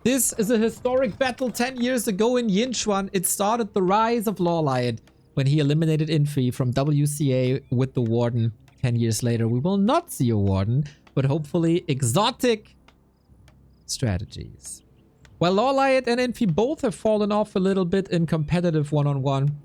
This is a historic battle 10 years ago in Yinchuan. It started the rise of LawLiet when he eliminated Infy from WCA with the Warden. 10 years later, we will not see a Warden, but hopefully exotic strategies. While LawLiet and Infy both have fallen off a little bit in competitive one-on-one,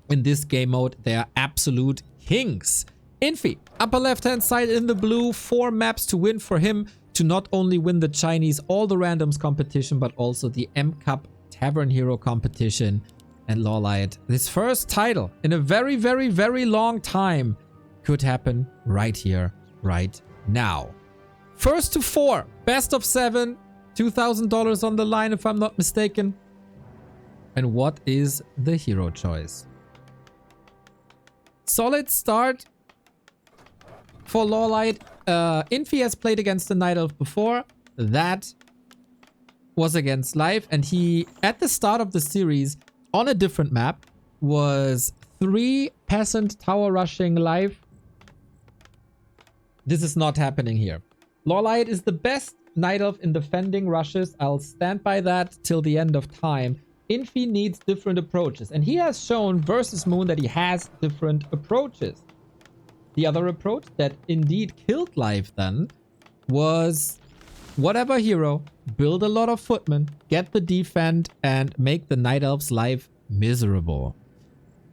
in this game mode, they are absolute kings. Infy, upper left-hand side in the blue, 4 maps to win for him to not only win the Chinese All the Randoms competition, but also the M Cup Tavern Hero competition. And LawLiet, his first title in a very, very, very long time, could happen right here, right now. First to 4, best of 7, $2,000 on the line if I'm not mistaken. And what is the hero choice? Solid start for LawLiet. Infy has played against the Night Elf before. That was against Life. And he, at the start of the series, on a different map, was 3 Peasant Tower Rushing Life. This is not happening here. LawLiet is the best Night Elf in defending rushes. I'll stand by that till the end of time. Infy needs different approaches. And he has shown versus Moon that he has different approaches. The other approach that indeed killed Life then was whatever hero, build a lot of footmen, get the defend, and make the Night Elf's life miserable.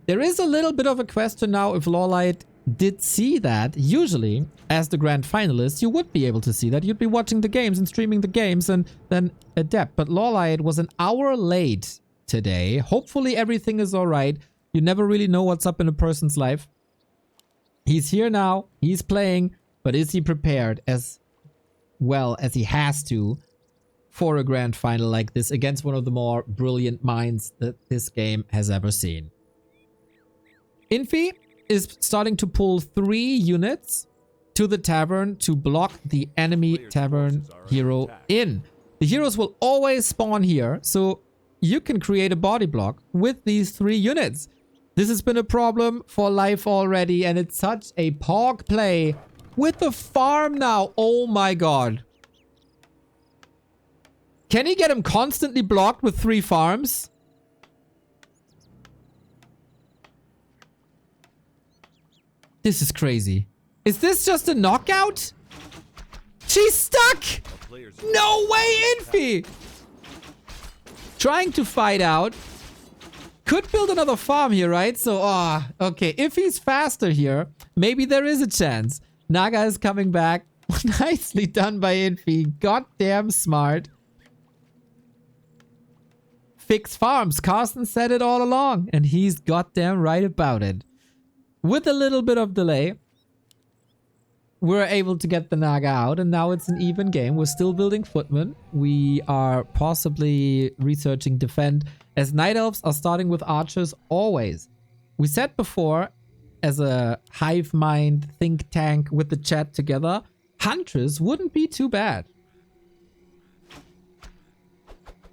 There is a little bit of a question now if LawLiet did see that. Usually, as the grand finalist, you would be able to see that. You'd be watching the games and streaming the games and then adapt. But LawLiet was an hour late today. Hopefully everything is alright. You never really know what's up in a person's life. He's here now. He's playing. But is he prepared as well as he has to for a grand final like this against one of the more brilliant minds that this game has ever seen? Infy is starting to pull 3 units to the tavern to block the enemy tavern hero in. The heroes will always spawn here, so you can create a body block with these 3 units. This has been a problem for Life already, and it's such a pog play with the farm now. Oh my god. Can he get him constantly blocked with 3 farms? This is crazy. Is this just a knockout? She's stuck! No way, Infy! Trying to fight out. Could build another farm here, right? So, okay. If he's faster here, maybe there is a chance. Naga is coming back. Nicely done by Infy. Goddamn smart. Fix farms. Carsten said it all along, and he's goddamn right about it. With a little bit of delay, we're able to get the Naga out, and now it's an even game. We're still building footmen. We are possibly researching defend, as Night Elves are starting with archers always. We said before, as a hive mind think tank with the chat together, Huntress wouldn't be too bad.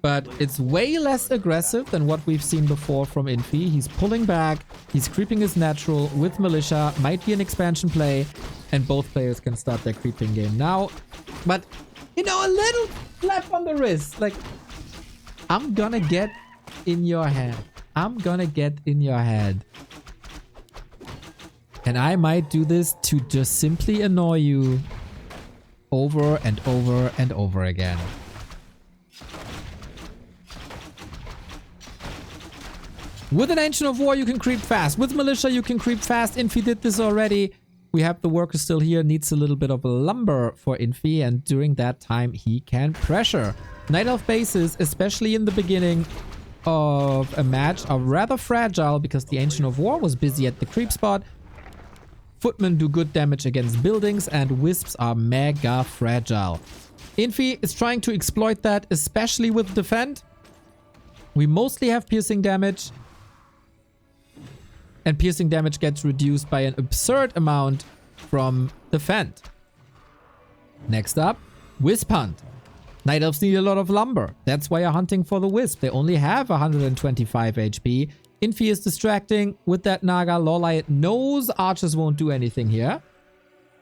But it's way less aggressive than what we've seen before from Infy. He's pulling back, he's creeping his natural with Militia, might be an expansion play, and both players can start their creeping game now. But, you know, a little slap on the wrist. Like, I'm gonna get in your head. I'm gonna get in your head. And I might do this to just simply annoy you over and over and over again. With an Ancient of War, you can creep fast. With Militia, you can creep fast. Infy did this already. We have the worker still here. Needs a little bit of lumber for Infy. And during that time, he can pressure. Night Elf bases, especially in the beginning of a match, are rather fragile because the Ancient of War was busy at the creep spot. Footmen do good damage against buildings, and Wisps are mega fragile. Infy is trying to exploit that, especially with defend. We mostly have piercing damage. And piercing damage gets reduced by an absurd amount from defend. Next up, Wisp Hunt. Night Elves need a lot of lumber. That's why you're hunting for the Wisp. They only have 125 HP. Infy is distracting with that Naga. LawLiet knows archers won't do anything here.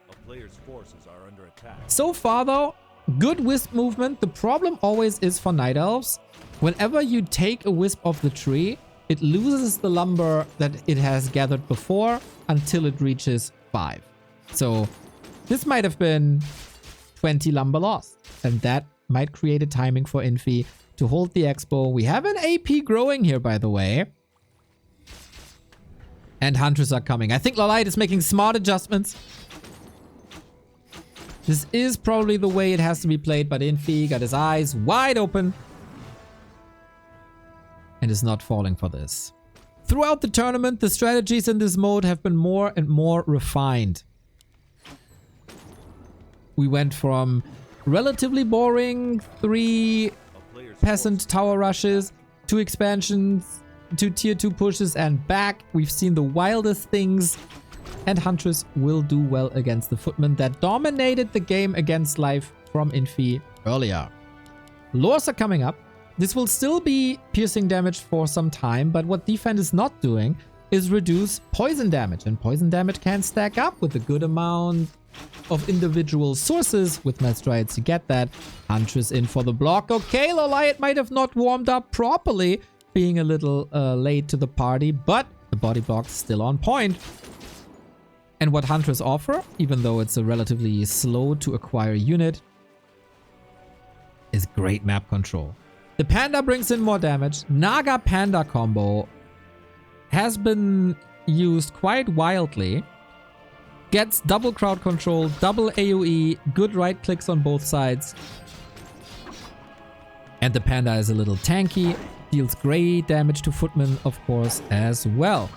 A player's forces are under attack. So far though, Good Wisp movement. The problem always is for Night Elves. Whenever you take a Wisp off the tree, it loses the lumber that it has gathered before until it reaches 5. So this might have been 20 lumber lost. And that might create a timing for Infy to hold the expo. We have an AP growing here, by the way. And Huntress are coming. I think LawLiet is making smart adjustments. This is probably the way it has to be played, but Infy got his eyes wide open and is not falling for this. Throughout the tournament, the strategies in this mode have been more and more refined. We went from relatively boring 3 peasant tower rushes, 2 expansions, 2 tier 2 pushes, and back. We've seen the wildest things. And Huntress will do well against the footmen that dominated the game against life from Infy earlier. Lures are coming up. This will still be piercing damage for some time, but what Defend is not doing is reduce poison damage. And poison damage can stack up with a good amount of individual sources. With Mass Dryads, you get that. Huntress in for the block. Okay, LawLiet might have not warmed up properly, being a little late to the party, but the body block's still on point. And what Huntress offer, even though it's a relatively slow to acquire unit, is great map control. The Panda brings in more damage. Naga-Panda combo has been used quite wildly. Gets double crowd control, double AoE, good right clicks on both sides. And the Panda is a little tanky, deals great damage to footmen, of course, as well.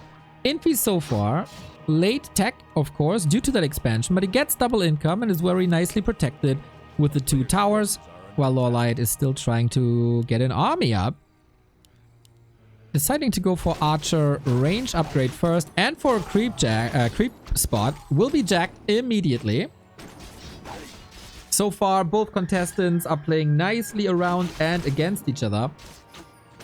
Infy so far, late tech, of course, due to that expansion, but he gets double income and is very nicely protected with the 2 towers, while LawLiet is still trying to get an army up. Deciding to go for archer range upgrade first and for a creep spot will be jacked immediately. So far, both contestants are playing nicely around and against each other.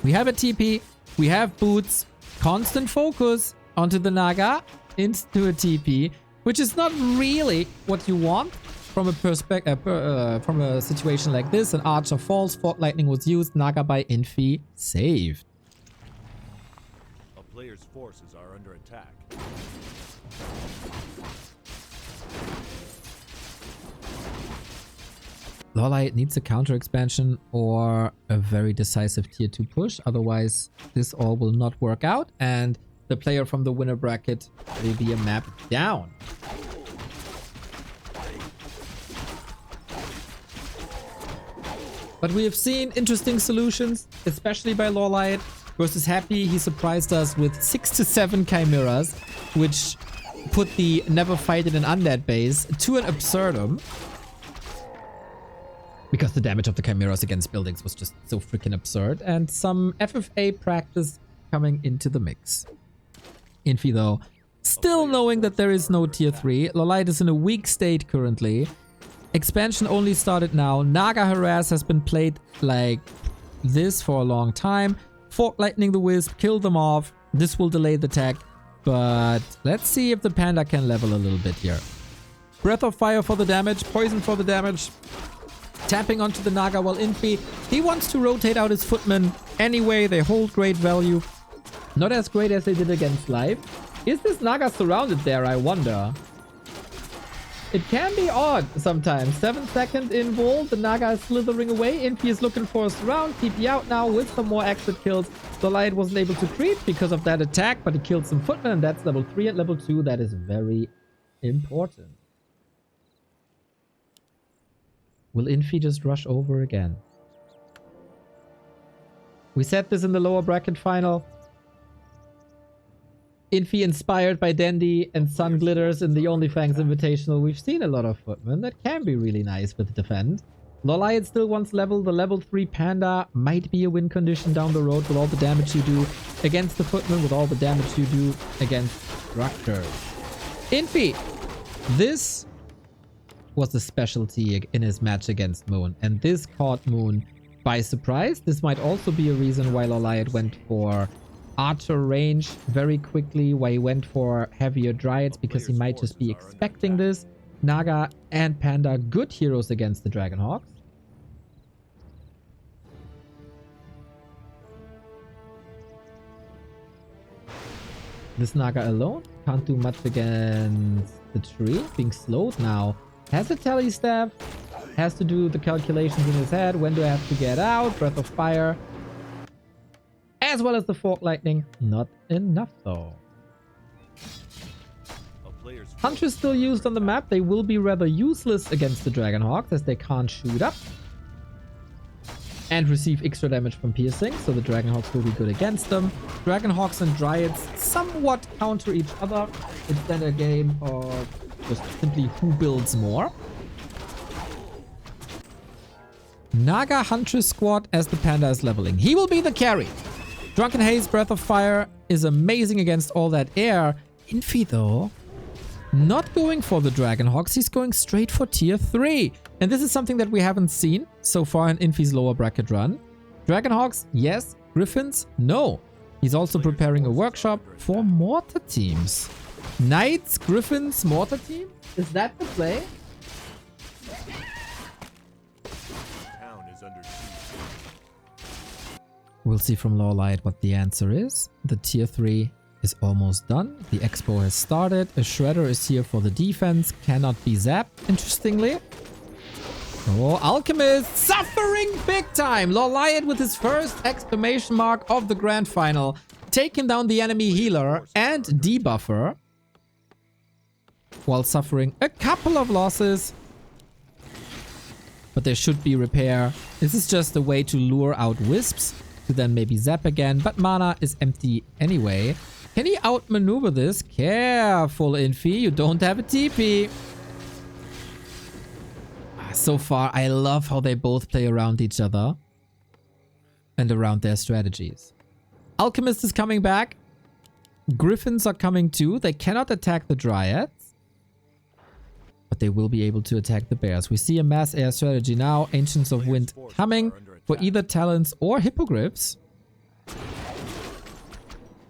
We have a TP, we have boots, constant focus onto the Naga, into a TP, which is not really what you want from a from a situation like this. An archer falls, Fog Lightning was used, Naga by Infy saved. A player's forces are under attack. LawLiet needs a counter expansion or a very decisive tier 2 push, otherwise this all will not work out, and the player from the winner bracket will be a map down. But we have seen interesting solutions, especially by LawLiet versus Happy. He surprised us with 6 to 7 chimeras, which put the never fight in an undead base to an absurdum. Because the damage of the chimeras against buildings was just so freaking absurd. And some FFA practice coming into the mix. Infy though, still knowing that there is no tier 3. LawLiet is in a weak state currently. Expansion only started now. Naga Harass has been played like this for a long time. Fork Lightning the Wisp, kill them off. This will delay the tech. But let's see if the Panda can level a little bit here. Breath of Fire for the damage, Poison for the damage. Tapping onto the Naga while Infy, he wants to rotate out his footmen. Anyway, they hold great value. Not as great as they did against Life. Is this Naga surrounded there, I wonder? It can be odd sometimes. 7 seconds in Vol, the Naga is slithering away. Infy is looking for a surround. TP out now with some more exit kills. LawLiet wasn't able to creep because of that attack, but he killed some footmen, and that's level 3 and level 2. That is very important. Will Infy just rush over again? We said this in the lower bracket final. Infy inspired by Dandy and Sun Glitters in the OnlyFangs Invitational. We've seen a lot of footmen that can be really nice with defend. LawLiet still wants level. The level 3 Panda might be a win condition down the road with all the damage you do against the footmen, with all the damage you do against structures. Infy! This was the specialty in his match against Moon, and this caught Moon by surprise. This might also be a reason why LawLiet went for archer range very quickly, why he went for heavier Dryads, because he might just be expecting this. Naga and Panda, good heroes against the Dragonhawks. This Naga alone can't do much against the tree. Being slowed now. Has a tally staff. Has to do the calculations in his head. When do I have to get out? Breath of Fire. As well as the Fork Lightning. Not enough though. Huntress still used on the map. They will be rather useless against the Dragonhawks as they can't shoot up. And receive extra damage from piercing, so the Dragonhawks will be good against them. Dragonhawks and Dryads somewhat counter each other. It's then a game of just simply who builds more. Naga Huntress squad as the Panda is leveling. He will be the carry. Drunken Haze, Breath of Fire is amazing against all that air. Infy though, not going for the Dragonhawks. He's going straight for tier 3. And this is something that we haven't seen so far in Infy's lower bracket run. Dragonhawks, yes. Gryphons, no. He's also preparing a workshop for mortar teams. Knights, Gryphons, mortar team? Is that the play? We'll see from LawLiet what the answer is. The tier 3 is almost done. The expo has started. A shredder is here for the defense. Cannot be zapped, interestingly. Oh, Alchemist suffering big time. LawLiet with his first exclamation mark of the grand final. Taking down the enemy healer and debuffer. While suffering a couple of losses. But there should be repair. This is just a way to lure out Wisps. To then maybe zap again. But mana is empty anyway. Can he outmaneuver this? Careful, Infy. You don't have a TP. So far, I love how they both play around each other. And around their strategies. Alchemist is coming back. Gryphons are coming too. They cannot attack the Dryads. But they will be able to attack the Bears. We see a mass air strategy now. Ancients of Wind coming for either Talons or Hippogryphs.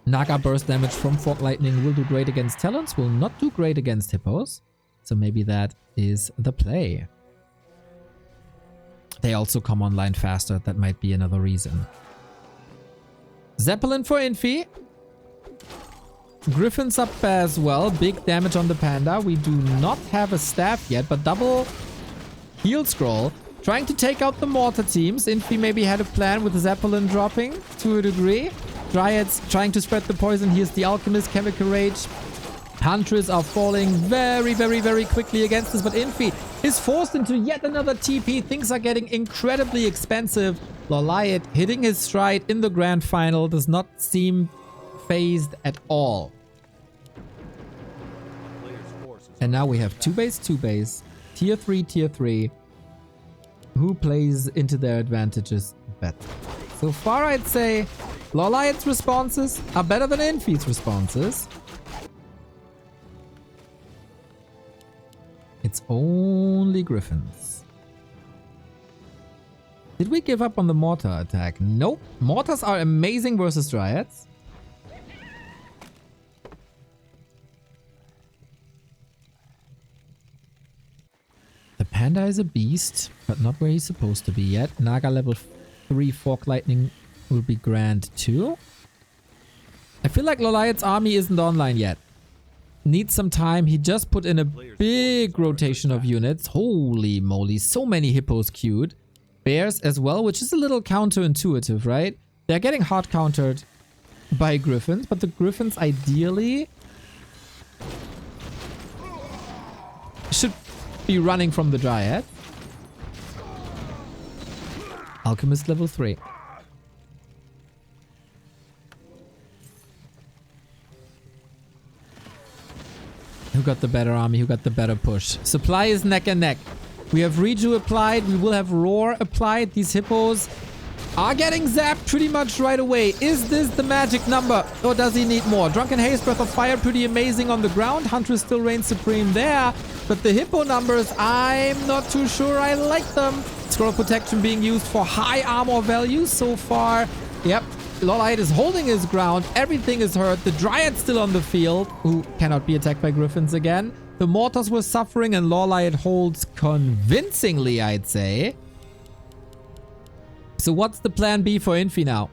Naga burst damage from Fork Lightning will do great against Talons. Will not do great against Hippos. So maybe that is the play. They also come online faster. That might be another reason. Zeppelin for Infy. Gryphons up as well. Big damage on the Panda. We do not have a staff yet, but double heal scroll. Trying to take out the mortar teams. Infy maybe had a plan with the Zeppelin dropping to a degree. Dryads trying to spread the poison. Here's the Alchemist. Chemical Rage. Huntress are falling very, very, very quickly against us, but Infy is forced into yet another TP. Things are getting incredibly expensive. LawLiet hitting his stride in the grand final does not seem phased at all. And now we have 2-base, 2-base, tier 3, tier 3. Who plays into their advantages better? So far, I'd say LawLiet's responses are better than Infy's responses. It's only Gryphons. Did we give up on the mortar attack? Nope. Mortars are amazing versus Dryads. The Panda is a beast, but not where he's supposed to be yet. Naga level 3 Fork Lightning will be grand too. I feel like LawLiet's army isn't online yet. Needs some time. He just put in a big rotation of units. Holy moly, so many hippos queued. Bears as well, which is a little counterintuitive, right? They're getting hard countered by Gryphons, but the Gryphons ideally should be running from the Dryad. Alchemist level 3. Who got the better army? Who got the better push? Supply is neck and neck. We have Reju applied. We will have Roar applied. These hippos are getting zapped pretty much right away. Is this the magic number? Or does he need more? Drunken Haze, Breath of Fire, pretty amazing on the ground. Huntress still reigns supreme there. But the hippo numbers, I'm not too sure I like them. Scroll Protection being used for high armor values so far. Yep. LawLiet is holding his ground. Everything is hurt. The Dryad's still on the field, who cannot be attacked by Gryphons again. The Mortars were suffering, and LawLiet holds convincingly, I'd say. So what's the plan B for Infy now?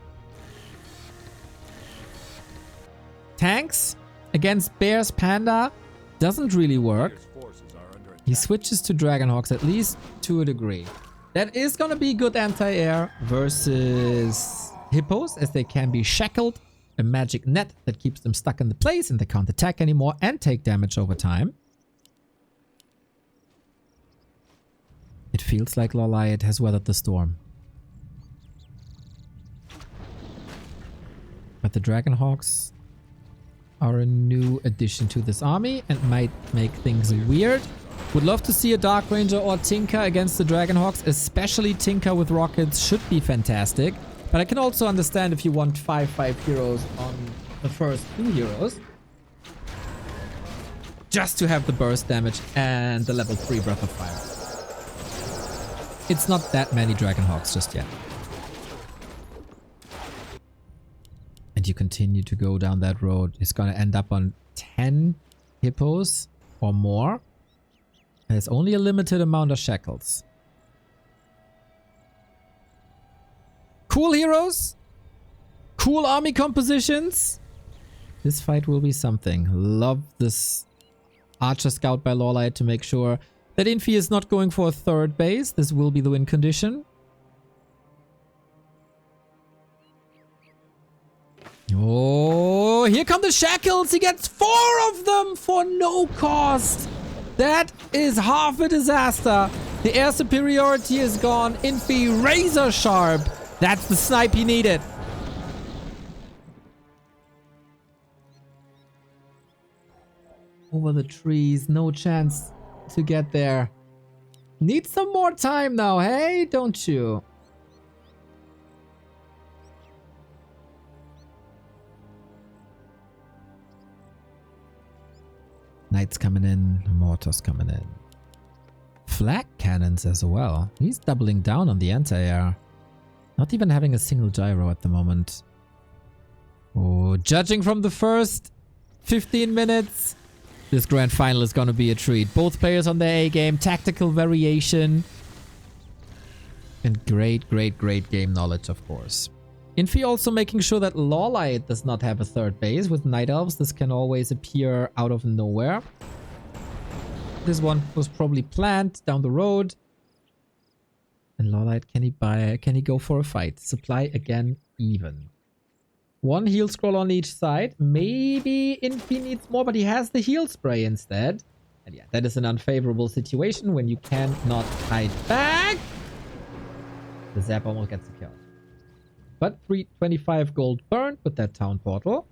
Tanks Against Bear's Panda, doesn't really work. Player's forces are under attack. He switches to Dragonhawks, at least to a degree. That is gonna be good anti-air versus Hippos, as they can be shackled. A magic net that keeps them stuck in the place and they can't attack anymore and take damage over time. It feels like LawLiet has weathered the storm. But the Dragonhawks are a new addition to this army and might make things weird. Would love to see a Dark Ranger or Tinker against the Dragonhawks, especially Tinker with rockets should be fantastic. But I can also understand if you want 5/5 heroes on the first 2 heroes. Just to have the burst damage and the level 3 Breath of Fire. It's not that many Dragonhawks just yet. And you continue to go down that road. It's gonna end up on 10 hippos or more. There's only a limited amount of shackles. Cool heroes. Cool army compositions. This fight will be something. Love this Archer Scout by LawLiet to make sure that Infy is not going for a 3rd base. This will be the win condition. Oh, here come the shackles. He gets 4 of them for no cost. That is half a disaster. The air superiority is gone. Infy razor sharp. That's the snipe he needed. Over the trees. No chance to get there. Need some more time now, hey? Don't you? Knights coming in. Mortars coming in. Flag cannons as well. He's doubling down on the anti-air. Not even having a single gyro at the moment. Oh, judging from the first 15 minutes, this grand final is going to be a treat. Both players on their A game, tactical variation, and great game knowledge, of course. Infy also making sure that LawLiet does not have a 3rd base. With Night Elves, this can always appear out of nowhere. This one was probably planned down the road. And LawLiet, can he go for a fight? Supply again, even. 1 heal scroll on each side. Maybe Infy needs more, but he has the heal spray instead. And yeah, that is an unfavorable situation when you cannot hide back. The Zap almost gets the kill. But 325 gold burned with that town portal.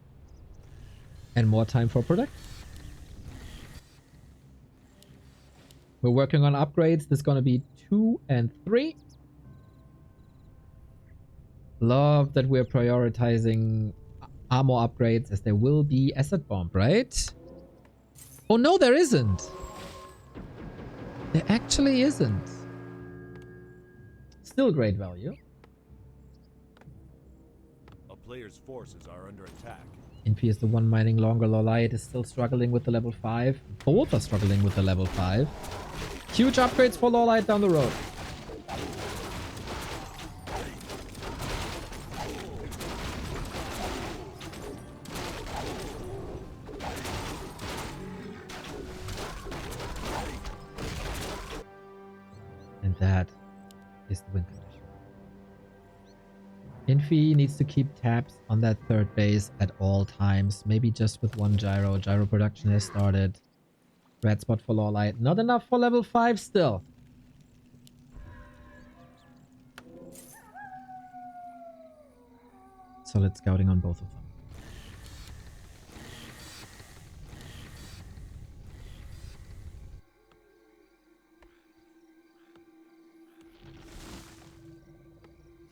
And more time for product. We're working on upgrades. There's going to be 2 and 3. Love that we're prioritizing armor upgrades, as there will be asset bomb, right? Oh no, there isn't. There actually isn't. Still great value. A player's forces are under attack. Infy is the one mining longer. LawLiet is still struggling with the level 5. Both are struggling with the level 5. Huge upgrades for LawLiet down the road. And that is the win condition. Infy needs to keep tabs on that 3rd base at all times. Maybe just with 1 gyro. Gyro production has started. Red spot for LawLiet. Not enough for level 5 still. Solid scouting on both of them.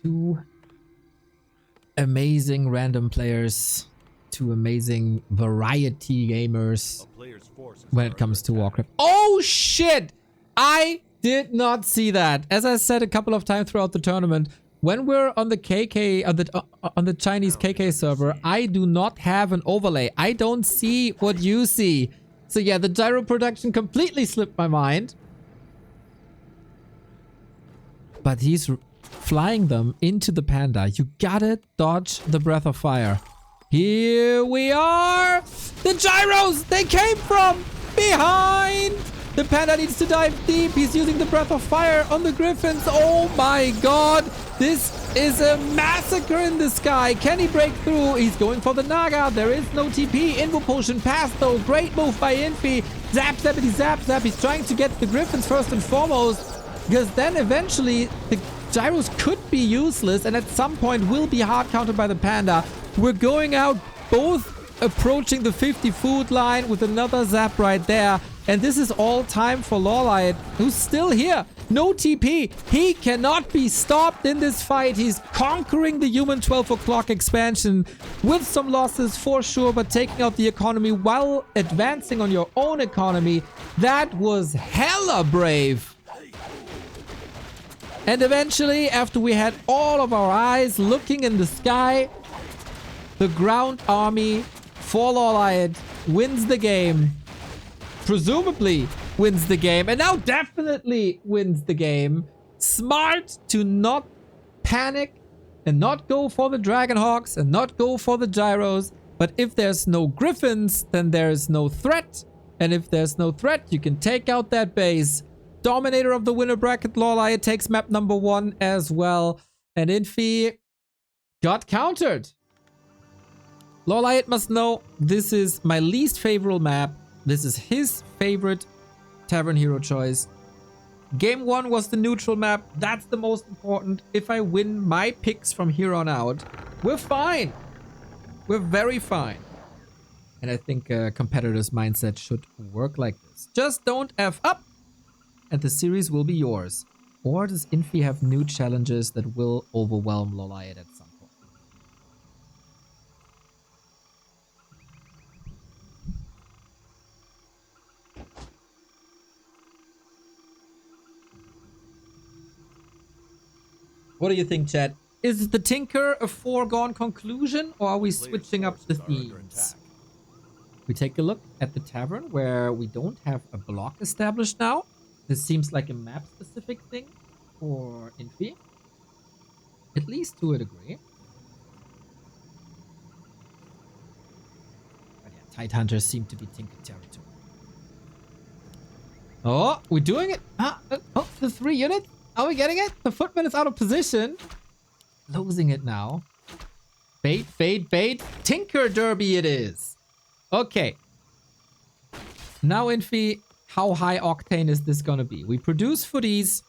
Two amazing random players. 2 amazing variety gamers when it comes to Warcraft. Oh shit! I did not see that. As I said a couple of times throughout the tournament, when we're on the KK on the Chinese KK server, I do not have an overlay. I don't see what you see. So yeah, the gyro production completely slipped my mind. But he's flying them into the Panda. You gotta dodge the Breath of Fire. Here we are. The gyros, they came from behind. The Panda needs to dive deep. He's using the Breath of Fire on the Griffins. Oh my god. This is a massacre in the sky. Can he break through? He's going for the Naga. There is no TP. Invo Potion passed though. Great move by Infy. Zap, zappity, zap, zap. He's trying to get the Griffins first and foremost. Because then eventually the gyros could be useless and at some point will be hard countered by the Panda. We're going out both approaching the 50 food line with another zap right there. And this is all time for LawLiet, who's still here. No TP. He cannot be stopped in this fight. He's conquering the human 12 o'clock expansion with some losses for sure, but taking out the economy while advancing on your own economy. That was hella brave. And eventually, after we had all of our eyes looking in the sky, the ground army for LawLiet wins the game. Presumably wins the game. And now definitely wins the game. Smart to not panic and not go for the Dragonhawks and not go for the gyros. But if there's no Griffins, then there's no threat. And if there's no threat, you can take out that base. Dominator of the winner bracket, LawLiet takes map number 1 as well. And Infy got countered. LawLiet must know this is my least favorite map. This is his favorite tavern hero choice. Game 1 was the neutral map. That's the most important. If I win my picks from here on out, we're fine. We're very fine. And I think a competitor's mindset should work like this. Just don't F up and the series will be yours. Or does Infy have new challenges that will overwhelm LawLiet at some point? What do you think, chat? Is the Tinker a foregone conclusion, or are we switching up the themes? We take a look at the tavern, where we don't have a block established now. This seems like a map-specific thing for Infy. At least to a degree. But yeah, Tide Hunters seem to be Tinker territory. Oh, we're doing it! Oh, the 3 units? Are we getting it? The footman is out of position. Losing it now. Bait, bait, bait. Tinker Derby it is. Okay. Now, Infy, how high octane is this gonna be? We produce footies.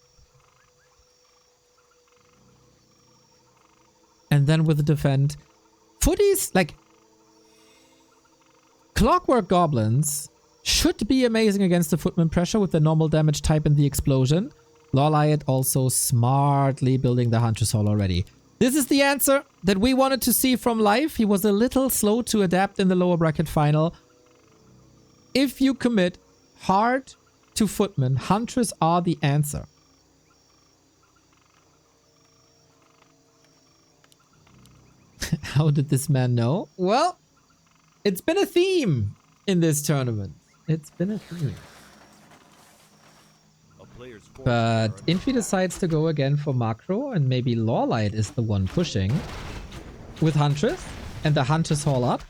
And then with the defend. Footies, like... Clockwork Goblins should be amazing against the footman pressure with the normal damage type and the explosion. LawLiet also smartly building the Huntress Hall already. This is the answer that we wanted to see from life. He was a little slow to adapt in the lower bracket final. If you commit hard to footmen, Huntress are the answer. How did this man know? Well, it's been a theme in this tournament. It's been a theme. But Infy decides to go again for macro, and maybe LawLiet is the one pushing with Huntress and the Huntress Hall up.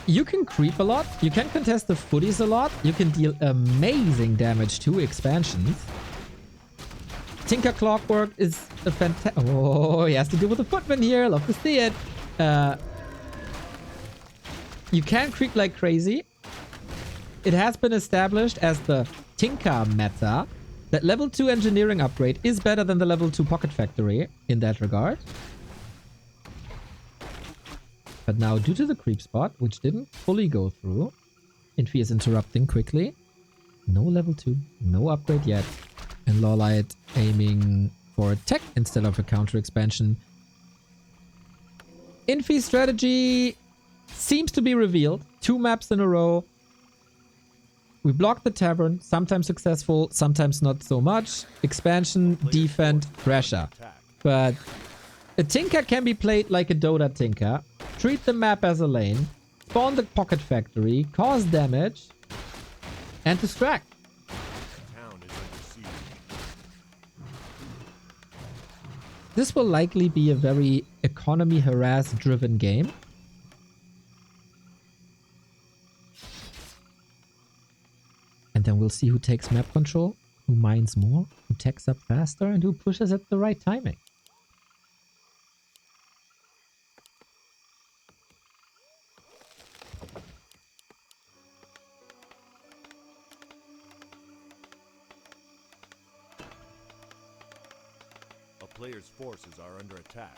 You can creep a lot. You can contest the footies a lot. You can deal amazing damage to expansions. Tinker Clockwork is a fantastic... Oh, he has to deal with the footman here. Love to see it. You can creep like crazy. It has been established as the Tinker meta that level 2 engineering upgrade is better than the level 2 pocket factory in that regard. But now, due to the creep spot, which didn't fully go through, Infy is interrupting quickly. No level 2, no upgrade yet. And LawLiet aiming for a tech instead of a counter expansion. Infy's strategy seems to be revealed. 2 maps in a row. We block the tavern, sometimes successful, sometimes not so much. Expansion, defend, pressure. But a Tinker can be played like a Dota Tinker. Treat the map as a lane. Spawn the pocket factory, cause damage, and distract. This will likely be a very economy harass driven game. And then we'll see who takes map control, who mines more, who techs up faster, and who pushes at the right timing. A player's forces are under attack.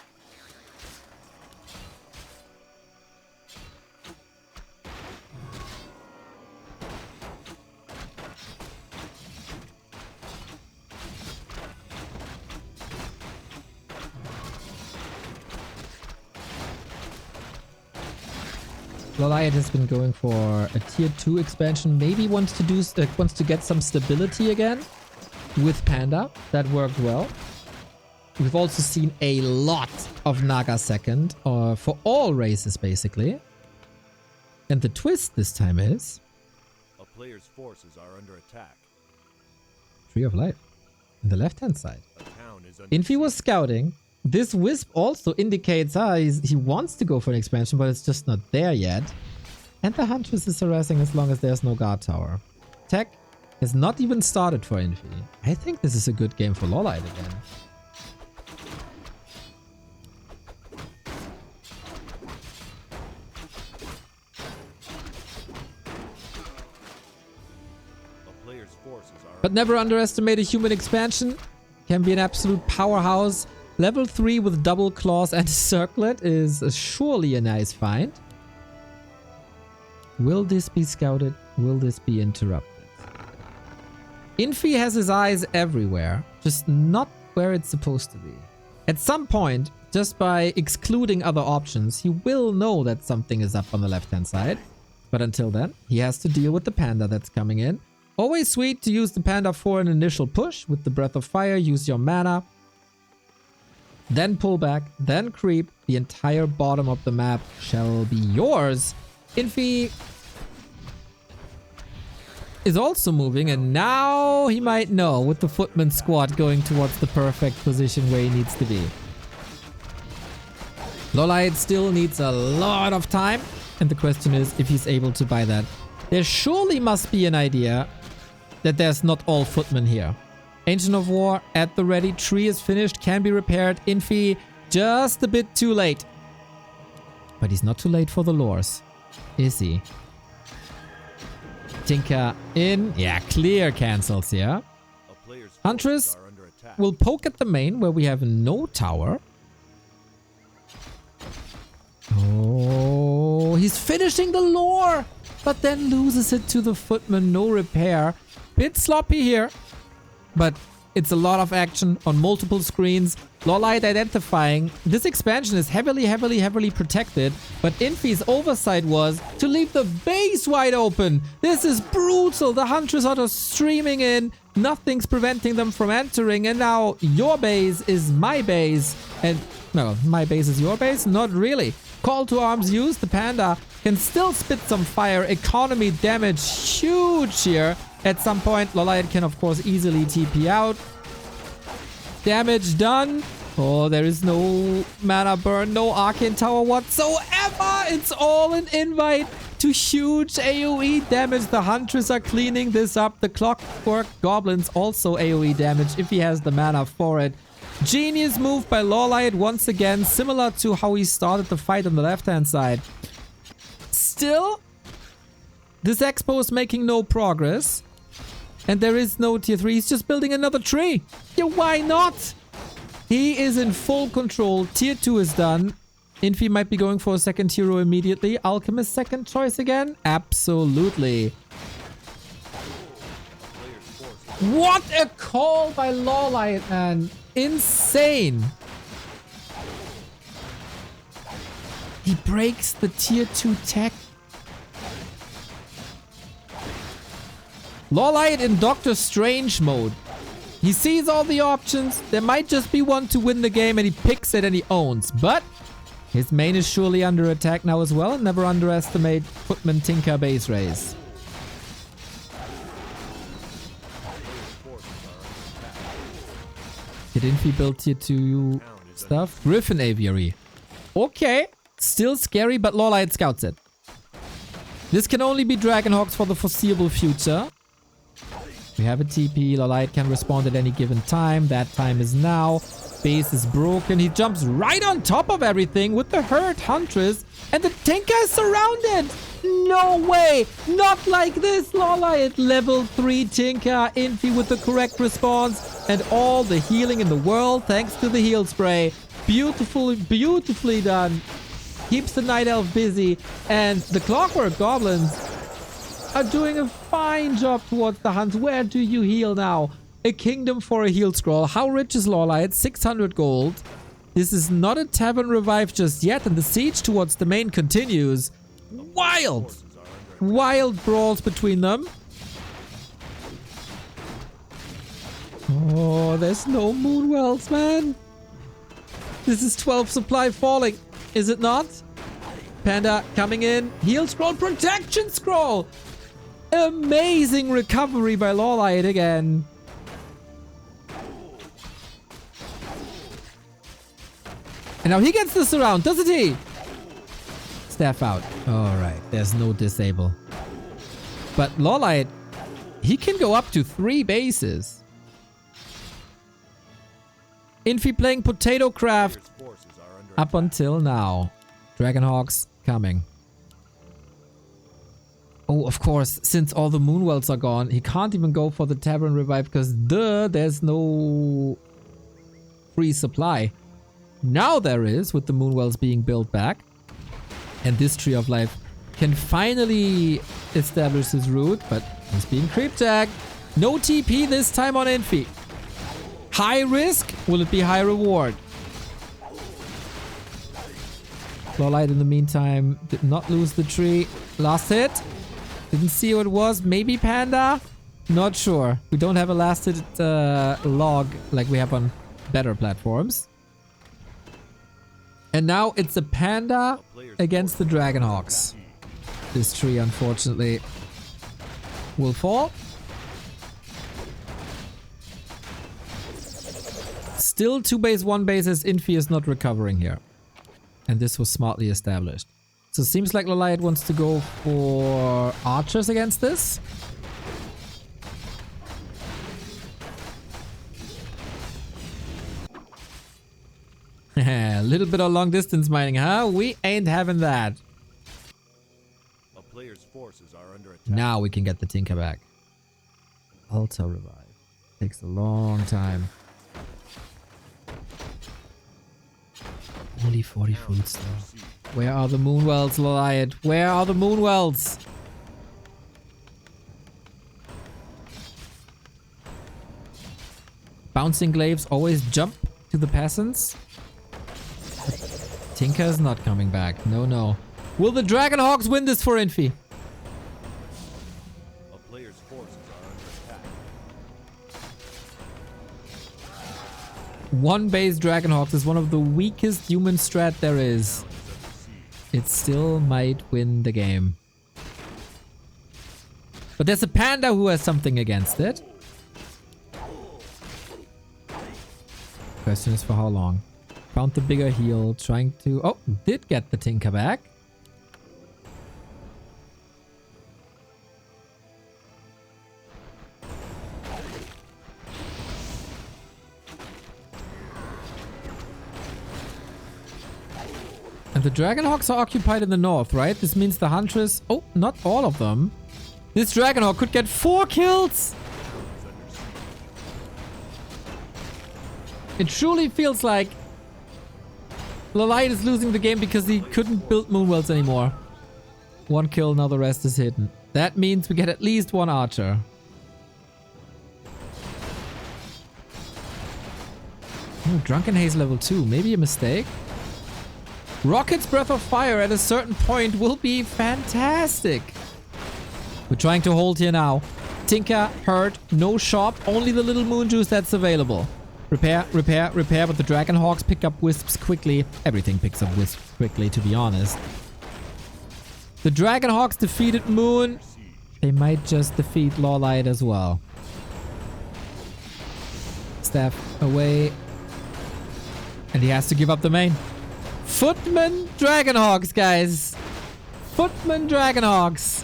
LawLiet has been going for a tier 2 expansion. Maybe wants to get some stability again with Panda. That worked well. We've also seen a lot of Naga second for all races basically. And the twist this time is A player's forces are under attack. Tree of Life on the left hand side. A town is under Infy was scouting. This Wisp also indicates he wants to go for an expansion, but it's just not there yet. And the Huntress is harassing as long as there's no guard tower. Tech has not even started for Infy. I think this is a good game for LawLiet again. A player's forces are But never underestimate a human expansion. Can be an absolute powerhouse. Level 3 with double claws and a circlet is surely a nice find. Will this be scouted? Will this be interrupted? Infy has his eyes everywhere, just not where it's supposed to be. At some point, just by excluding other options, he will know that something is up on the left-hand side. But until then, he has to deal with the Panda that's coming in. Always sweet to use the Panda for an initial push. With the Breath of Fire, use your mana. Then pull back, then creep. The entire bottom of the map shall be yours. Infy is also moving, and now he might know with the footman squad going towards the perfect position where he needs to be. LawLiet still needs a lot of time, and the question is if he's able to buy that. There surely must be an idea that there's not all footmen here. Ancient of War at the ready. Tree is finished, can be repaired. Infy just a bit too late. But he's not too late for the lures, is he? Tinker in. Yeah, clear cancels here. A player's Huntress forces are under attack. will poke at the main where we have no tower. Oh, he's finishing the lore, but then loses it to the footman. No repair. Bit sloppy here, but it's a lot of action on multiple screens. LawLiet identifying this expansion is heavily protected, but Infy's oversight was to leave the base wide open. This is brutal. The Huntress are just streaming in. Nothing's preventing them from entering, and now your base is my base. And no, my base is your base? Not really. Call to arms used. The Panda can still spit some fire. Economy damage huge here. At some point, LawLiet can of course easily TP out. Damage done. Oh, there is no mana burn, no arcane tower whatsoever. It's all an invite to huge AoE damage. The Huntress are cleaning this up. The Clockwork Goblins also AoE damage if he has the mana for it. Genius move by LawLiet once again, similar to how he started the fight on the left-hand side. Still, this expo is making no progress. And there is no tier 3. He's just building another tree. Yeah, why not? He is in full control. Tier 2 is done. Infy might be going for a second hero immediately. Alchemist second choice again? Absolutely. What a call by LawLiet, man. Insane. He breaks the tier 2 tech. LawLiet in Doctor Strange mode. He sees all the options. There might just be one to win the game and he picks it and he owns. But his main is surely under attack now as well. And never underestimate Footman Tinker base raise. Did Infy build tier 2 stuff. Gryphon Aviary. Okay. Still scary, but LawLiet scouts it. This can only be Dragonhawks for the foreseeable future. We have a TP. LawLiet can respond at any given time. That time is now. Base is broken. He jumps right on top of everything with the hurt Huntress. And the Tinker is surrounded. No way. Not like this. LawLiet level 3 Tinker. Infy with the correct response. And all the healing in the world thanks to the heal spray. Beautifully done. Keeps the Night Elf busy. And the Clockwork Goblins are doing a fine job towards the Huns. Where do you heal now? A kingdom for a heal scroll. How rich is LawLiet? 600 gold. This is not a tavern revive just yet, and the siege towards the main continues. Wild brawls between them. Oh, there's no Moonwells, man. This is 12 supply falling. Is it not? Panda coming in. Heal scroll, protection scroll. Amazing recovery by LawLiet again. And now he gets the surround, doesn't he? Staff out. Alright, there's no disable. But LawLiet, he can go up to 3 bases. Infy playing Potato Craft up until now. Dragonhawks coming. Oh, of course, since all the Moonwells are gone, he can't even go for the Tavern Revive because there's no free supply. Now there is, with the Moonwells being built back. And this Tree of Life can finally establish his route, but he's being creep tagged. No TP this time on Infy. High risk, will it be high reward? LawLiet in the meantime did not lose the tree. Last hit. Didn't see what it was. Maybe Panda? Not sure. We don't have a last hit log like we have on better platforms. And now it's a Panda against the Dragonhawks. This tree, unfortunately, will fall. Still 2 base, 1 base as Infy is not recovering here. And this was smartly established. So it seems like LawLiet wants to go for archers against this. A little bit of long distance mining, huh? We ain't having that. A player's forces are under attack. Now we can get the Tinker back. Altar revive. Takes a long time. Only 40 fruits though. Where are the Moonwells, LawLiet? Where are the Moonwells? Bouncing glaives always jump to the peasants. Tinker is not coming back. No, no. Will the Dragonhawks win this for Infy? A player's forces are under attack. 1 base Dragonhawks is one of the weakest human strat there is. It still might win the game. But there's a Panda who has something against it. Question is for how long. Found the bigger heal, trying to... Oh, did get the Tinker back. And the Dragonhawks are occupied in the north, right? This means the Huntress... Oh, not all of them. This Dragonhawk could get 4 kills! It truly feels like LawLiet is losing the game because he couldn't build Moonwells anymore. 1 kill, now the rest is hidden. That means we get at least 1 archer. Oh, Drunken Haze level 2. Maybe a mistake? Rocket's Breath of Fire at a certain point will be fantastic. We're trying to hold here now. Tinker, hurt, no shop, only the little moon juice that's available. Repair, repair, repair, but the Dragonhawks pick up Wisps quickly. Everything picks up Wisps quickly, to be honest. The Dragonhawks defeated Moon. They might just defeat LawLiet as well. Staff away. And he has to give up the main. Footmen Dragonhawks, guys. Footmen Dragonhawks.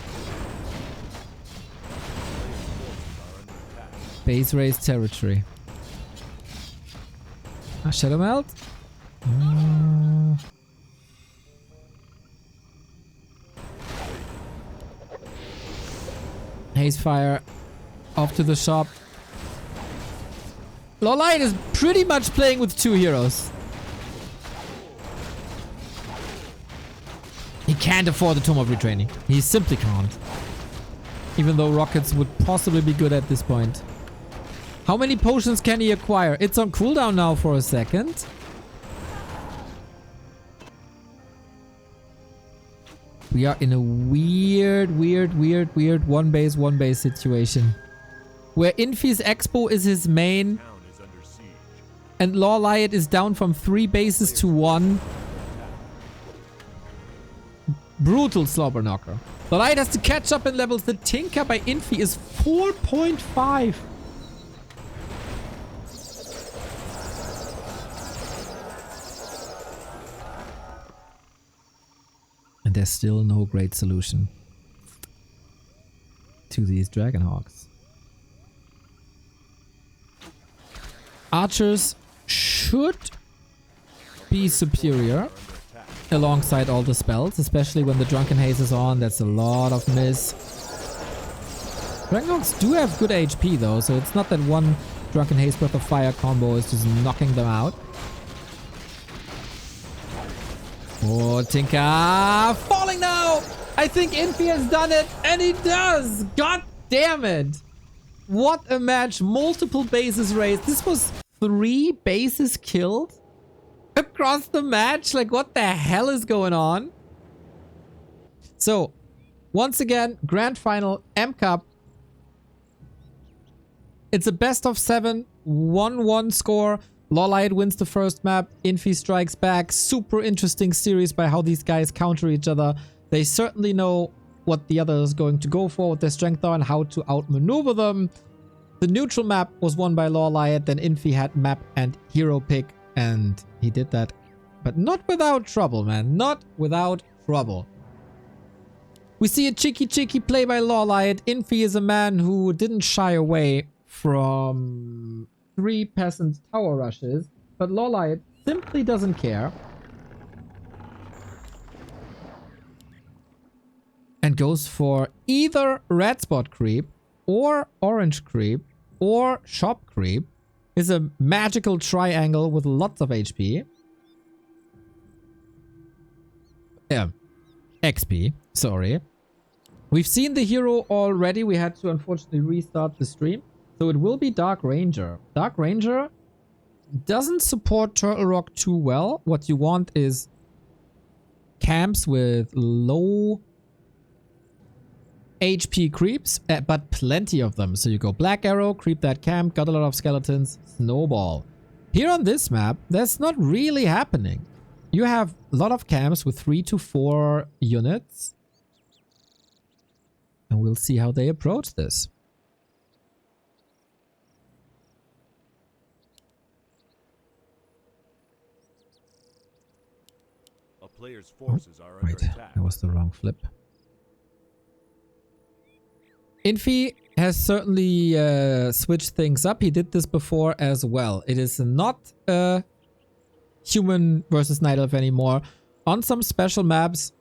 Base race territory. Shadow Melt? Haze Fire. Off to the shop. LawLiet is pretty much playing with 2 heroes. He can't afford the Tome of Retraining. He simply can't. Even though rockets would possibly be good at this point. How many potions can he acquire? It's on cooldown now for a second. We are in a weird one base situation. Where Infy's Expo is his main. And LawLiet is down from 3 bases to 1. Brutal slobber knocker. LawLiet has to catch up in levels. The Tinker by Infy is 4.5. And there's still no great solution to these Dragonhawks. Archers should be superior alongside all the spells, especially when the Drunken Haze is on. That's a lot of miss. Dragonhawks do have good HP though, so it's not that one Drunken Haze Breath of Fire combo is just knocking them out. Oh, Tinker falling now! I think Infy has done it, and he does! God damn it! What a match. Multiple bases raised. This was 3 bases killed across the match. Like, what the hell is going on? So, once again, Grand Final, M Cup. It's a best of 7, 1-1 score. LawLiet wins the first map. Infy strikes back. Super interesting series by how these guys counter each other. They certainly know what the other is going to go for, what their strengths are, and how to outmaneuver them. The neutral map was won by LawLiet. Then Infy had map and hero pick, and he did that. But not without trouble, man. Not without trouble. We see a cheeky play by LawLiet. Infy is a man who didn't shy away from 3 peasant tower rushes, but LawLiet simply doesn't care. And goes for either red spot creep or orange creep or shop creep. Is a magical triangle with lots of HP. Yeah, XP, sorry. We've seen the hero already. We had to unfortunately restart the stream. So it will be Dark Ranger. Dark Ranger doesn't support Turtle Rock too well. What you want is camps with low HP creeps, but plenty of them. So you go Black Arrow, creep that camp, got a lot of skeletons, snowball. Here on this map, that's not really happening. You have a lot of camps with 3 to 4 units. And we'll see how they approach this. A player's forces are under Wait, attack. that was the wrong flip. Infy has certainly switched things up. He did this before as well. It is not a human versus night elf anymore. On some special maps,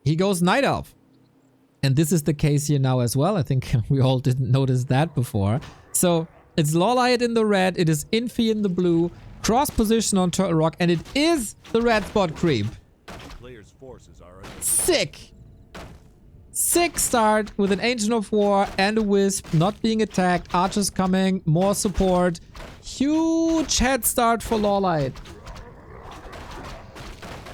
he goes night elf. And this is the case here now as well. I think we all didn't notice that before. So it's LawLiet in the red. It is Infy in the blue. Cross position on Turtle Rock. And it is the red spot creep. Player's forces are under Sick. Sick start with an Ancient of War and a Wisp not being attacked. Archers coming. More support. Huge head start for LawLiet.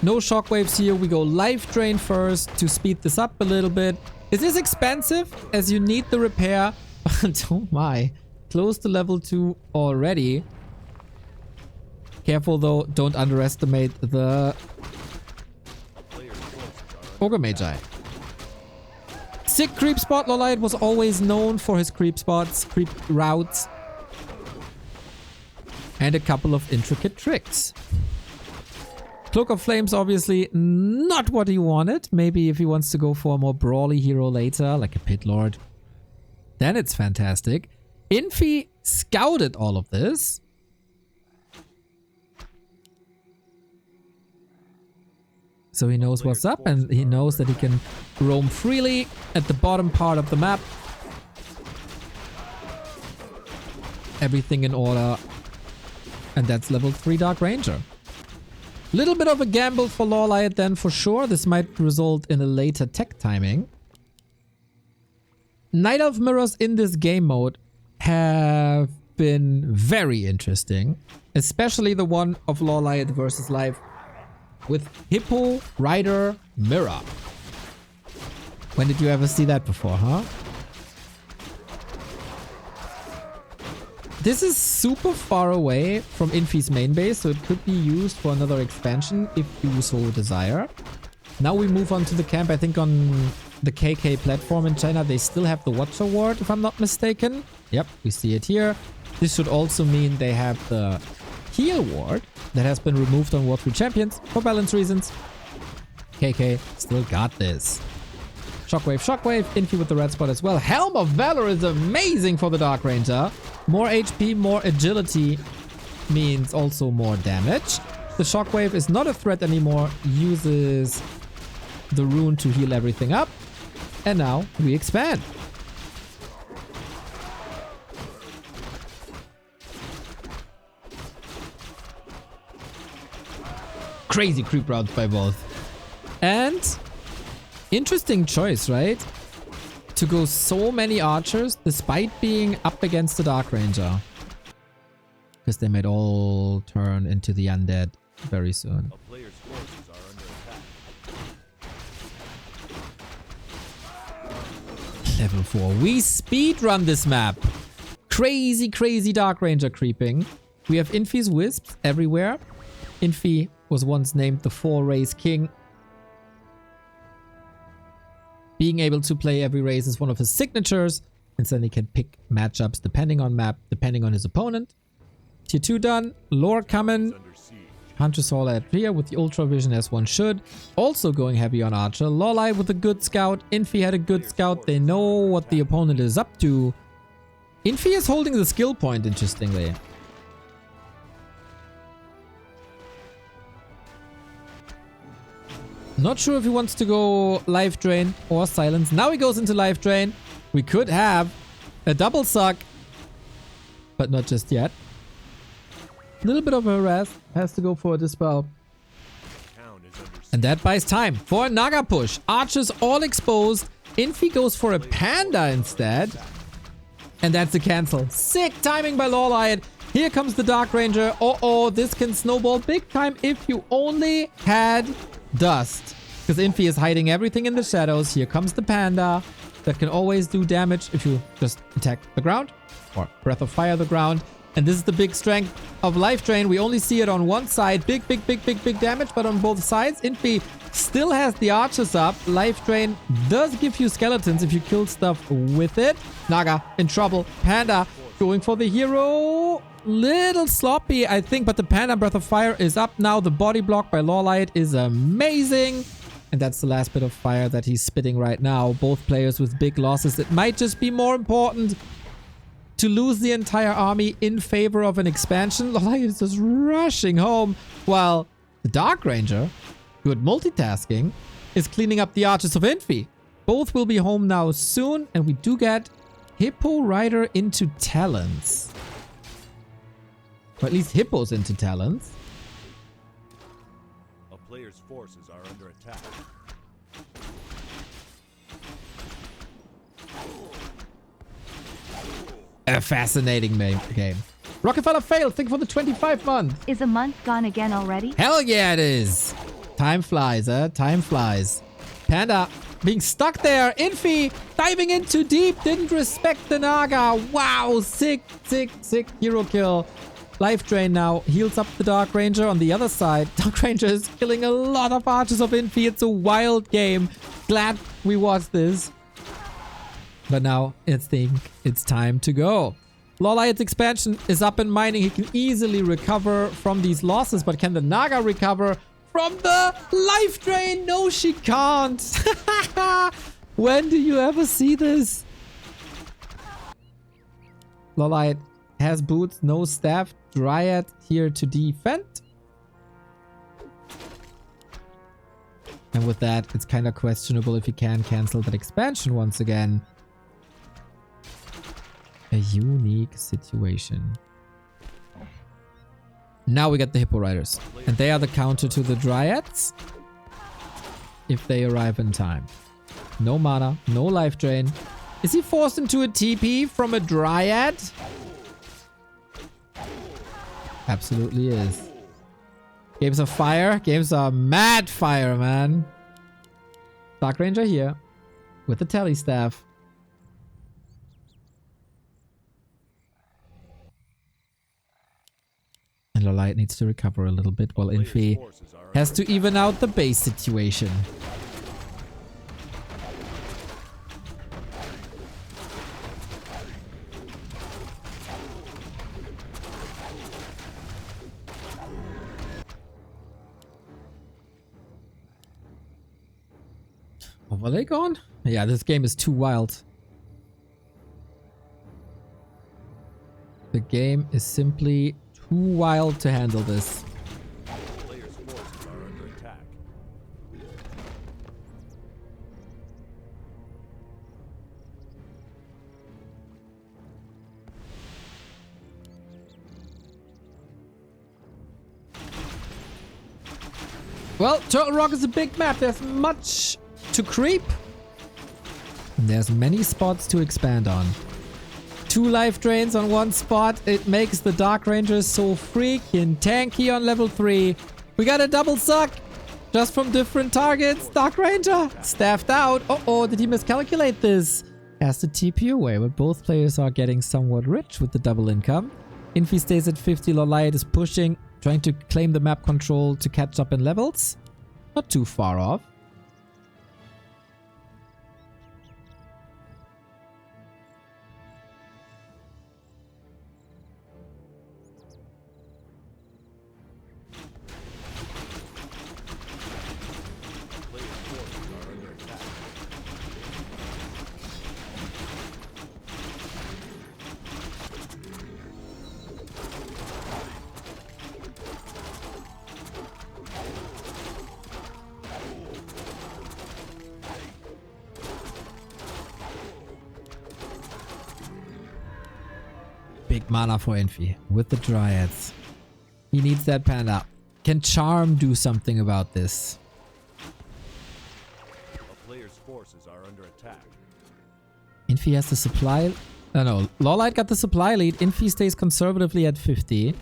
No shockwaves here. We go Life Drain first to speed this up a little bit. It is expensive as you need the repair. But oh my. Close to level 2 already. Careful though. Don't underestimate the Ogre Magi. Sick creep spot. LawLiet was always known for his creep spots, creep routes. And a couple of intricate tricks. Cloak of Flames, obviously not what he wanted. Maybe if he wants to go for a more brawly hero later, like a Pit Lord, then it's fantastic. Infy scouted all of this. So he knows what's up, and he knows that he can roam freely at the bottom part of the map. Everything in order. And that's level 3 Dark Ranger. Little bit of a gamble for LawLiet then for sure. This might result in a later tech timing. Night Elf mirrors in this game mode have been very interesting. Especially the one of LawLiet versus Live with Hippo Rider Mirror. When did you ever see that before, huh? This is super far away from Infy's main base, so it could be used for another expansion if you so desire. Now we move on to the camp. I think on the KK platform in China, they still have the Watcher Ward, if I'm not mistaken. Yep, we see it here. This should also mean they have the Heal Ward that has been removed on War 3 Champions for balance reasons. KK still got this. Shockwave, Shockwave, Infy with the red spot as well. Helm of Valor is amazing for the Dark Ranger. More HP, more agility means also more damage. The Shockwave is not a threat anymore. Uses the rune to heal everything up. And now we expand. Crazy creep routes by both. And interesting choice, right? To go so many archers despite being up against the Dark Ranger. Because they might all turn into the undead very soon. A player's forces are under attack. Level 4. We speedrun this map. Crazy, crazy Dark Ranger creeping. We have Infy's Wisps everywhere. Infy was once named the 4-race king. Being able to play every race is one of his signatures. And then he can pick matchups depending on map, depending on his opponent. Tier 2 done. Lore coming. Huntress all at here with the Ultra Vision as one should. Also going heavy on Archer. LawLiet with a good scout. Infy had a good scout. They know what the opponent is up to. Infy is holding the skill point, interestingly. Not sure if he wants to go Life Drain or Silence. Now he goes into Life Drain. We could have a double suck, but not just yet. A little bit of a harass. Has to go for a Dispel. And that buys time for a Naga push. Archers all exposed. Infy goes for a Panda instead. And that's a cancel. Sick timing by LawLiet. Here comes the Dark Ranger. Uh-oh, this can snowball big time if you only had Dust. Because Infy is hiding everything in the shadows. Here comes the Panda. That can always do damage if you just attack the ground. Or Breath of Fire the ground. And this is the big strength of Life Drain. We only see it on one side. Big damage. But on both sides, Infy still has the archers up. Life Drain does give you skeletons if you kill stuff with it. Naga in trouble. Panda going for the hero. Little sloppy, I think, but the Panda Breath of Fire is up now. The body block by LawLiet is amazing. And that's the last bit of fire that he's spitting right now. Both players with big losses. It might just be more important to lose the entire army in favor of an expansion. LawLiet is just rushing home, while the Dark Ranger, good multitasking, is cleaning up the archers of Infy. Both will be home now soon, and we do get Hippo Rider into Talents. Or at least Hippo's into Talents. A player's forces are under attack. A fascinating game. Rockefeller failed. Think for the 25th month. Is a month gone again already? Hell yeah, it is. Time flies, Time flies. Panda being stuck there. Infy diving in too deep. Didn't respect the Naga. Wow. Sick hero kill. Life Drain now heals up the Dark Ranger on the other side. Dark Ranger is killing a lot of archers of Infy. It's a wild game. Glad we watched this. But now I think it's time to go. LawLiet's expansion is up and mining. He can easily recover from these losses. But can the Naga recover from the life drain. No, she can't. When do you ever see this? LawLiet has boots, no staff. Dryad here to defend. And with that, it's kind of questionable if he can cancel that expansion once again. A unique situation. Now we get the Hippo Riders. And they are the counter to the Dryads. If they arrive in time. No mana, no life drain. Is he forced into a TP from a Dryad? Absolutely is. Games of fire. Games are mad fire, man. Dark Ranger here. With the Tele Staff. And LawLiet needs to recover a little bit while Infy has to even out the base situation. Overlay gone? Yeah, this game is too wild. The game is simply too wild to handle this. Players' forces are under attack. Well, Turtle Rock is a big map. There's much to creep. And there's many spots to expand on. 2 life drains on one spot. It makes the Dark Rangers so freaking tanky on level 3. We got a double suck. Just from different targets. Dark Ranger staffed out. Uh-oh, did he miscalculate this? Has to TP away, but both players are getting somewhat rich with the double income. Infy stays at 50. LawLiet is pushing, trying to claim the map control to catch up in levels. Not too far off. Big mana for Infy with the Dryads. He needs that Panda. Can Charm do something about this? A player's forces are under attack. Infy has the supply... no, LawLiet got the supply lead. Infy stays conservatively at 50.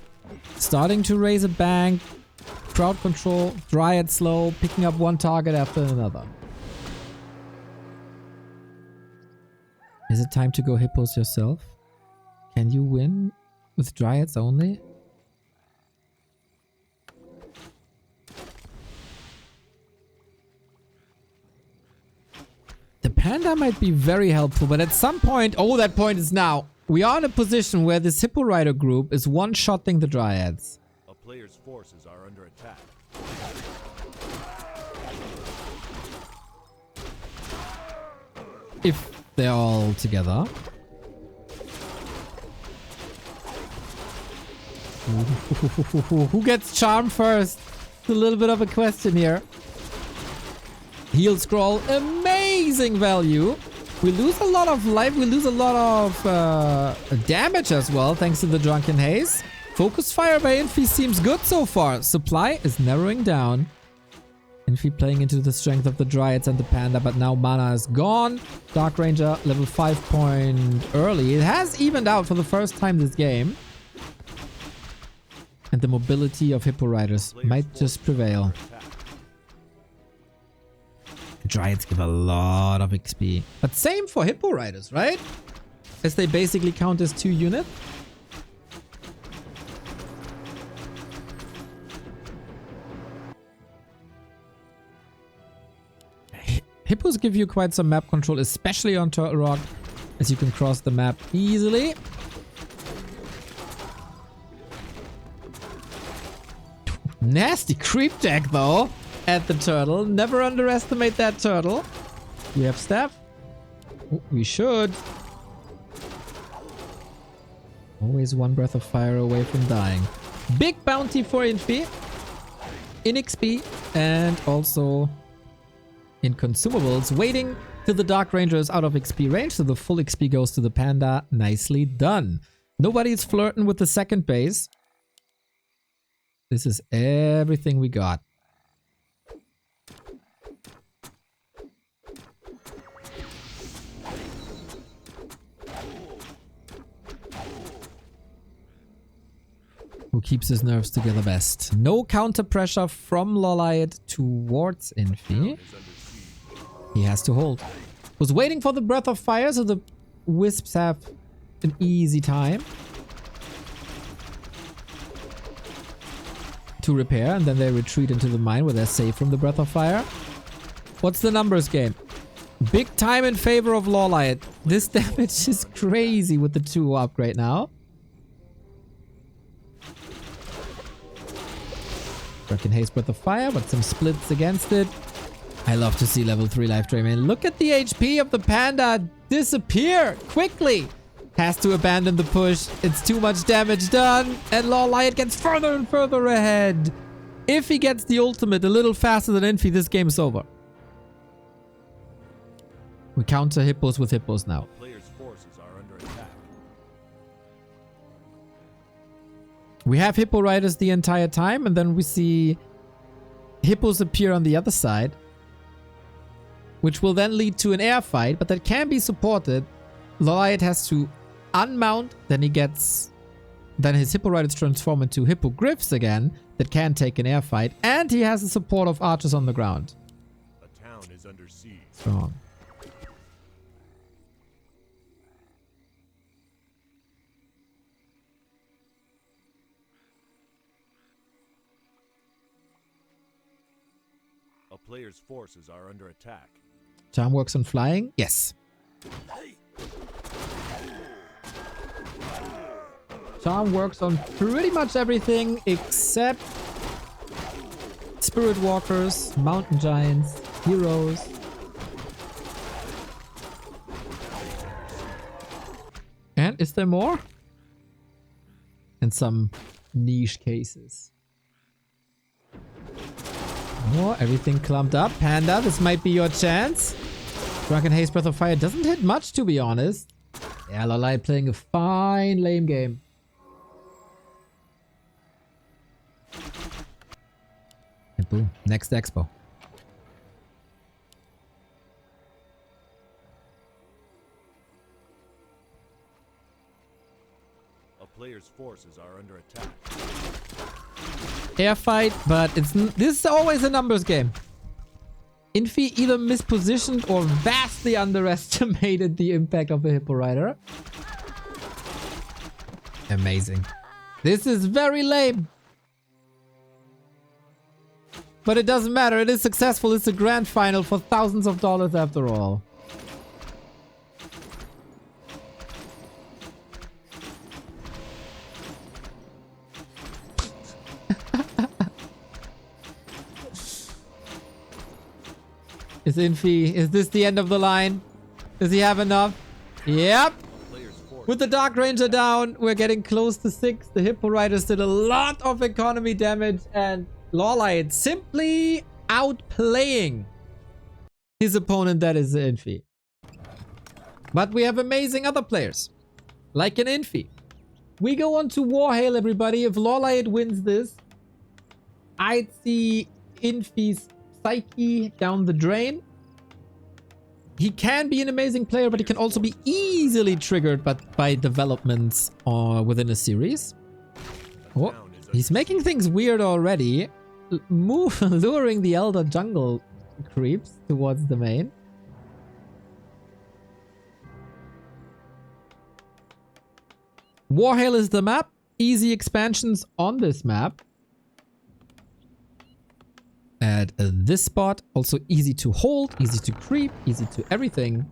Starting to raise a bank. Crowd control. Dryad slow. Picking up one target after another. Is it time to go Hippos yourself? Can you win with Dryads only? The Panda might be very helpful, but at some point... Oh, that point is now. We are in a position where this Hippo Rider group is one-shotting the Dryads. A player's forces are under attack. If they're all together. Who gets Charm first? It's a little bit of a question here. Heal Scroll, amazing value. We lose a lot of life. We lose a lot of damage as well, thanks to the Drunken Haze. Focus Fire by Infy seems good so far. Supply is narrowing down. Infy playing into the strength of the Dryads and the Panda, but now mana is gone. Dark Ranger level 5 point early. It has evened out for the first time this game. And the mobility of Hippo Riders might just prevail. Dryads give a lot of XP. But same for Hippo Riders, right? As they basically count as 2 units. Hippos give you quite some map control, especially on Turtle Rock, as you can cross the map easily. Nasty creep deck, though, at the turtle. Never underestimate that turtle. We have staff. Oh, we should. Always one breath of fire away from dying. Big bounty for Infy. In XP and also in consumables. Waiting till the Dark Ranger is out of XP range, so the full XP goes to the Panda. Nicely done. Nobody's flirting with the second base. This is everything we got. Who keeps his nerves together best? No counter pressure from LawLiet towards Infy. He has to hold. Was waiting for the Breath of Fire, so the Wisps have an easy time to repair, and then they retreat into the mine where they're safe from the Breath of Fire. What's the numbers game? Big time in favor of LawLiet. This damage is crazy with the 2 upgrade now. Broken Haze Breath of Fire, but some splits against it. I love to see level 3 life drain, man. Look at the HP of the Panda disappear quickly. Has to abandon the push. It's too much damage done. And LawLiet gets further and further ahead. If he gets the ultimate a little faster than Infy, this game is over. We counter hippos with hippos now. Players' forces are under attack. We have hippo riders the entire time, and then we see hippos appear on the other side, which will then lead to an air fight, but that can be supported. LawLiet has to unmount, then his hippo riders transform into hippogryphs again that can take an air fight, and he has the support of archers on the ground. A town is under siege. Strong. A player's forces are under attack. Charm works on flying? Yes. Charm works on pretty much everything except Spirit Walkers, Mountain Giants, Heroes. And is there more? In some niche cases. Oh, everything clumped up. Panda, this might be your chance. Drunken Haze Breath of Fire doesn't hit much, to be honest. Yeah, LawLiet playing a fine lame game. And boom, next expo. A player's forces are under attack. Air fight, but this is always a numbers game. Infy either mispositioned or vastly underestimated the impact of the Hippo Rider. Amazing. This is very lame. But it doesn't matter. It is successful. It's a grand final for thousands of dollars after all. Is this the end of the line? Does he have enough? Yep. With the Dark Ranger down, we're getting close to 6. The Hippo Riders did a lot of economy damage, and LawLiet simply outplaying his opponent, that is Infy. But we have amazing other players, like an Infy. We go on to Warhell, everybody. If LawLiet wins this, I'd see Infy's psyche down the drain. He can be an amazing player, but he can also be easily triggered by developments within a series. Oh, he's making things weird already. Luring the Elder Jungle creeps towards the main. Warhell is the map. Easy expansions on this map. At this spot, also easy to hold, easy to creep, easy to everything.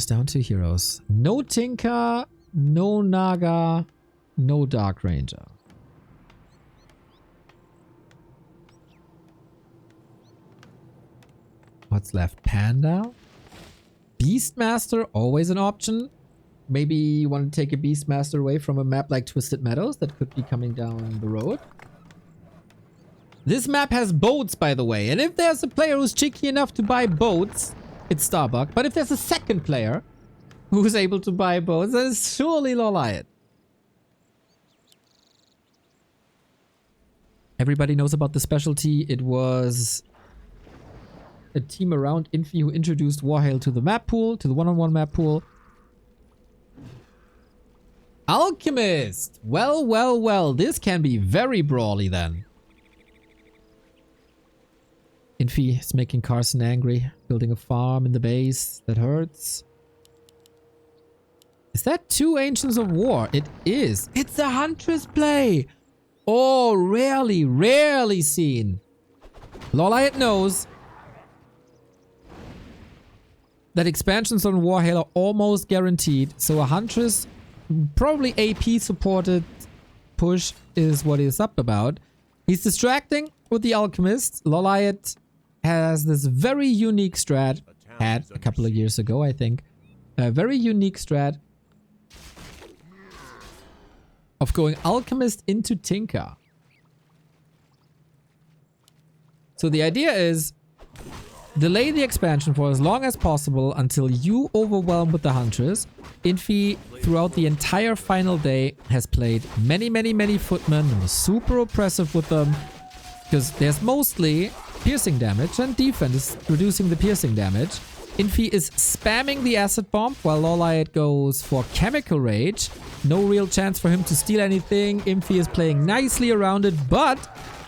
comes down to heroes. No Tinker, no Naga, no Dark Ranger. What's left? Panda? Beastmaster, always an option. Maybe you want to take a Beastmaster away from a map like Twisted Meadows that could be coming down the road. This map has boats, by the way. And if there's a player who's cheeky enough to buy boats, it's Starbuck. But if there's a second player who's able to buy boats, then it's surely LawLiet. Everybody knows about the specialty. It was a team around Infy who introduced Warhell to the map pool, to the one-on-one map pool. Alchemist! Well, well, well. This can be very brawly then. Infy is making Carson angry, building a farm in the base. That hurts. Is that 2 Ancients of War? It is. It's a Huntress play! Oh, rarely, rarely seen. LawLiet knows that expansions on Warhell are almost guaranteed, so a Huntress, probably AP supported push is what he's up about. He's distracting with the Alchemist. LawLiet has this very unique strat, had a couple of years ago, I think. A very unique strat of going Alchemist into Tinker. So the idea is delay the expansion for as long as possible until you overwhelm with the Huntress. Infy, throughout the entire final day, has played many, many, many footmen and was super oppressive with them because there's mostly piercing damage and defense is reducing the piercing damage. Infy is spamming the acid bomb while LawLiet goes for chemical rage. No real chance for him to steal anything. Infy is playing nicely around it, but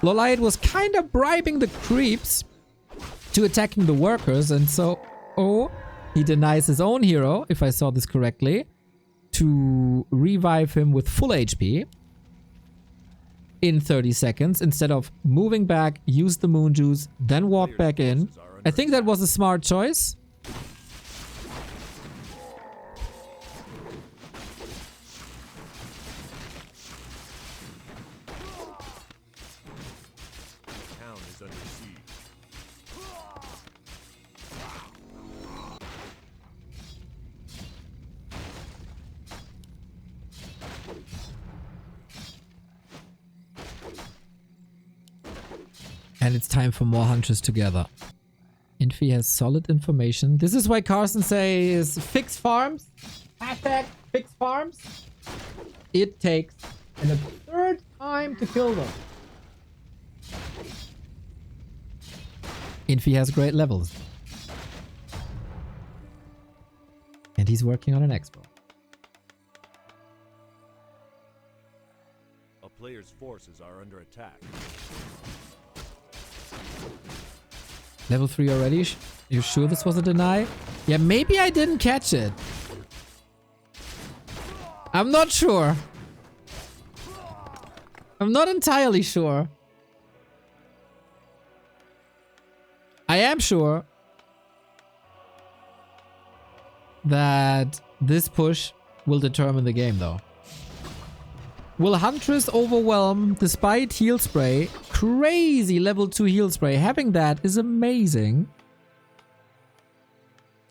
LawLiet was kind of bribing the creeps to attacking the workers, and so he denies his own hero, if I saw this correctly, to revive him with full HP in 30 seconds instead of moving back, use the moon juice, then walk back in. I think that was a smart choice. And it's time for more Huntress together. Infy has solid information. This is why Carson says fix farms. Hashtag fix farms. It takes a third time to kill them. Infy has great levels. And he's working on an expo. A player's forces are under attack. Level 3 already? You sure this was a deny? Yeah, maybe I didn't catch it. I'm not sure. I'm not entirely sure. I am sure that this push will determine the game, though. Will Huntress overwhelm despite heal spray? Crazy level 2 heal spray. Having that is amazing.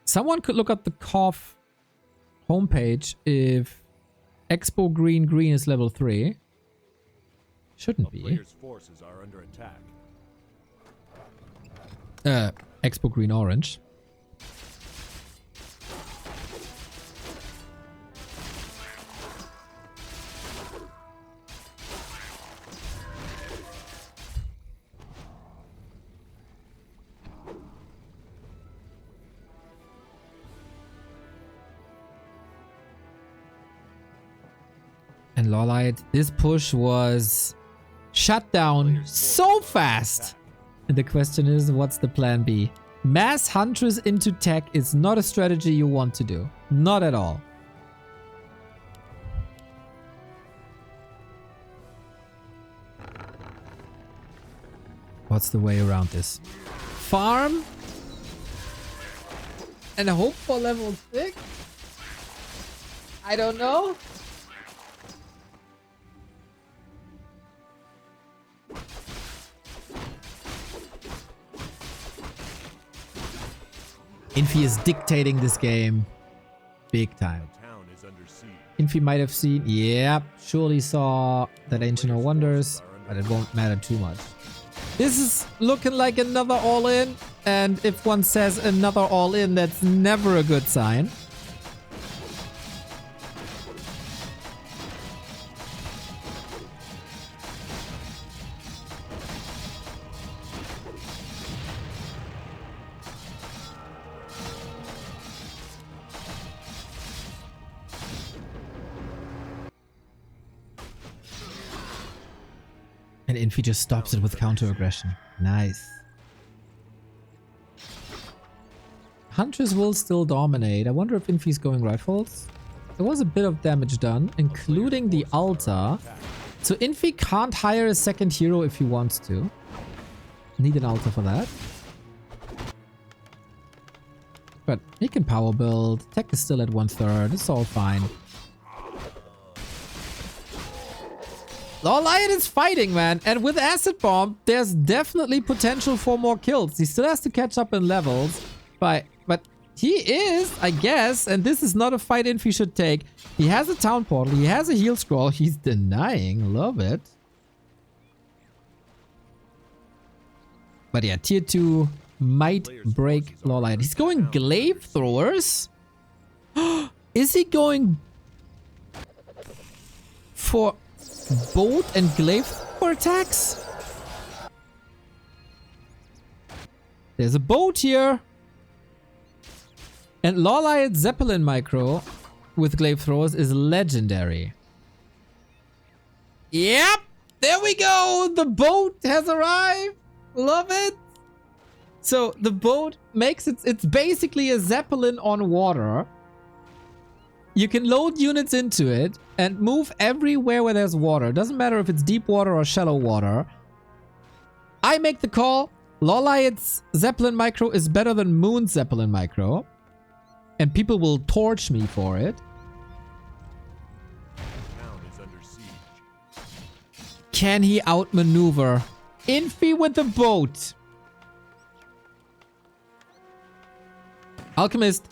Someone could look at the KOF homepage if Expo Green Green is level 3. Shouldn't be. Player's forces are under attack. Expo Green Orange. And LawLiet, this push was shut down so fast. And the question is, what's the plan B? Mass Huntress into tech is not a strategy you want to do. Not at all. What's the way around this? Farm and hope for level 6? I don't know. Infy is dictating this game big time. Town is under siege. Infy might have seen, yep, surely saw that Ancient of Wonders, but it won't matter too much. This is looking like another all-in, and if one says another all-in, that's never a good sign. And Infy just stops it with counter-aggression. Nice. Huntress will still dominate. I wonder if Infy's going rifles. There was a bit of damage done, including the altar. So Infy can't hire a second hero if he wants to. Need an altar for that. But he can power build. Tech is still at 1/3. It's all fine. LawLiet is fighting, man. And with Acid Bomb, there's definitely potential for more kills. He still has to catch up in levels. But he is, I guess, and this is not a fight Infy should take. He has a town portal. He has a heal scroll. He's denying. Love it. But yeah, tier 2 might break LawLiet. He's going glaive throwers. Is he going for boat and glaive thrower attacks? There's a boat here. And LawLiet's Zeppelin micro with glaive throwers is legendary. Yep! There we go! The boat has arrived! Love it! So the boat makes it's basically a Zeppelin on water. You can load units into it and move everywhere where there's water. Doesn't matter if it's deep water or shallow water. I make the call. LawLiet's Zeppelin micro is better than Moon's Zeppelin micro. And people will torch me for it. Town is under siege. Can he outmaneuver Infy with the boat? Alchemist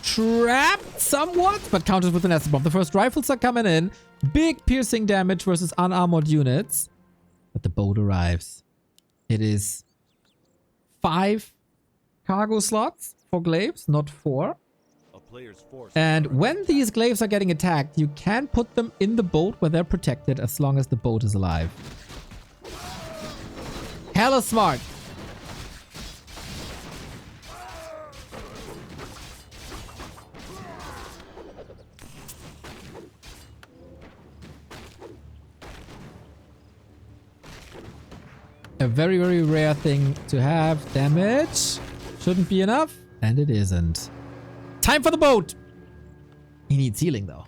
trapped somewhat, but counters with an acid bomb. The first rifles are coming in. Big piercing damage versus unarmored units. But the boat arrives. It is 5 cargo slots for glaives, not 4. A player's force And when these glaives are getting attacked, you can put them in the boat where they're protected as long as the boat is alive. Hella smart. A very, very rare thing to have. Damage. Shouldn't be enough. And it isn't. Time for the boat! He needs healing, though.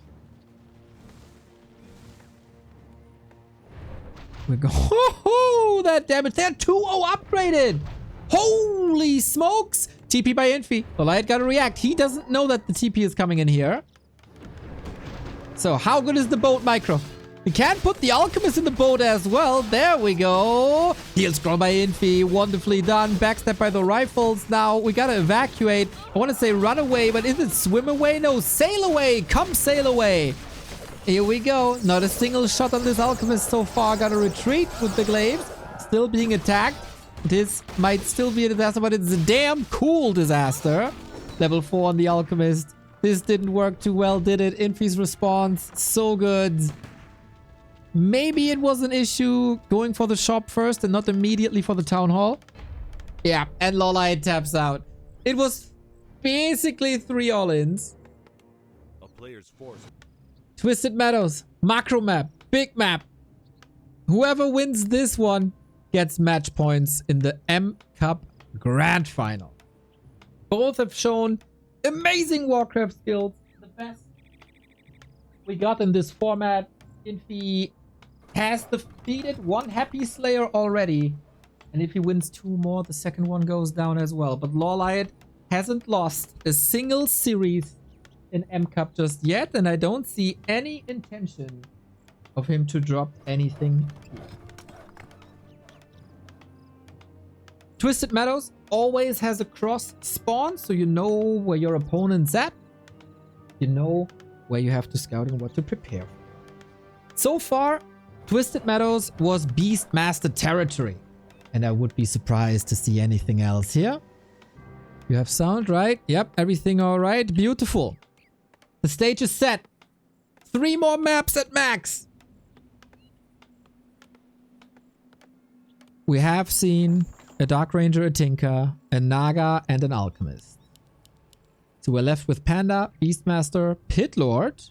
We're going... Oh, that damage. They're 2-0 upgraded! Holy smokes! TP by Infy. LawLiet gotta react. He doesn't know that the TP is coming in here. So, how good is the boat micro? We can put the Alchemist in the boat as well. There we go. Heal scroll by Infy. Wonderfully done. Backstep by the rifles. Now we gotta evacuate. I want to say run away, but is it swim away? No, sail away. Come sail away. Here we go. Not a single shot on this Alchemist so far. Gotta retreat with the glaives. Still being attacked. This might still be a disaster, but it's a damn cool disaster. Level 4 on the Alchemist. This didn't work too well, did it? Infy's response. So good. Maybe it was an issue going for the shop first and not immediately for the town hall. Yeah, and LawLiet taps out. It was basically 3 all-ins. A player's force. Twisted Meadows, macro map, big map. Whoever wins this one gets match points in the M Cup Grand Final. Both have shown amazing Warcraft skills. The best we got in this format. Infy has defeated 1 Happy Slayer already. And if he wins 2 more, the second one goes down as well. But LawLiet hasn't lost a single series in M Cup just yet, and I don't see any intention of him to drop anything here. Twisted Meadows always has a cross spawn, so you know where your opponent's at. You know where you have to scout and what to prepare for. So far, Twisted Meadows was Beastmaster territory, and I would be surprised to see anything else here. You have sound, right? Yep, everything all right. Beautiful. The stage is set. 3 more maps at max. We have seen a Dark Ranger, a Tinker, a Naga, and an Alchemist. So we're left with Panda, Beastmaster, Pit Lord,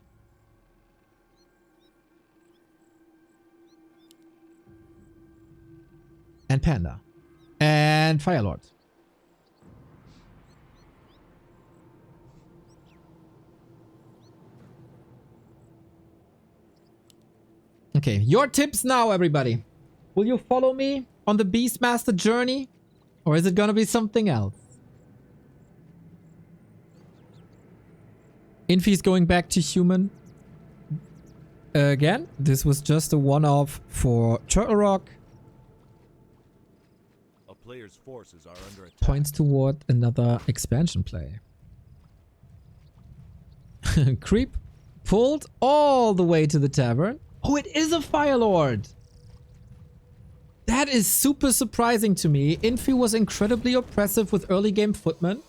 and Panda, and Fire Lord. Okay, your tips now, everybody. Will you follow me on the Beastmaster journey? Or is it gonna be something else? Infy is going back to human. Again, this was just a one-off for Turtle Rock. A player's forces are under attack. Points toward another expansion play. Creep pulled all the way to the tavern. Oh, it is a Fire Lord! That is super surprising to me. Infy was incredibly oppressive with early game footmen,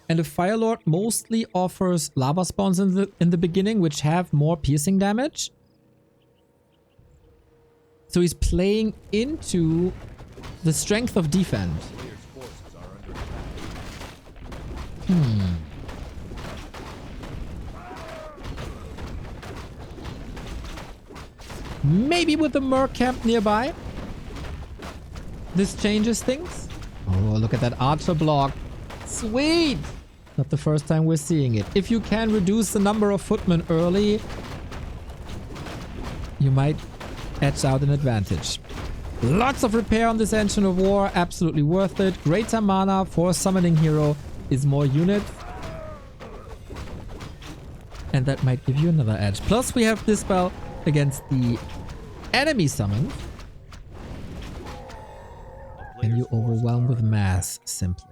and the Fire Lord mostly offers lava spawns in the beginning, which have more piercing damage. So he's playing into the strength of defend. Player's forces are under attack. Maybe with the Merc camp nearby. This changes things. Oh, look at that archer block. Sweet! Not the first time we're seeing it. If you can reduce the number of footmen early, you might edge out an advantage. Lots of repair on this Engine of War. Absolutely worth it. Greater mana for a summoning hero is more units. And that might give you another edge. Plus we have Dispel against the enemy summons. And you overwhelm with mass, simply.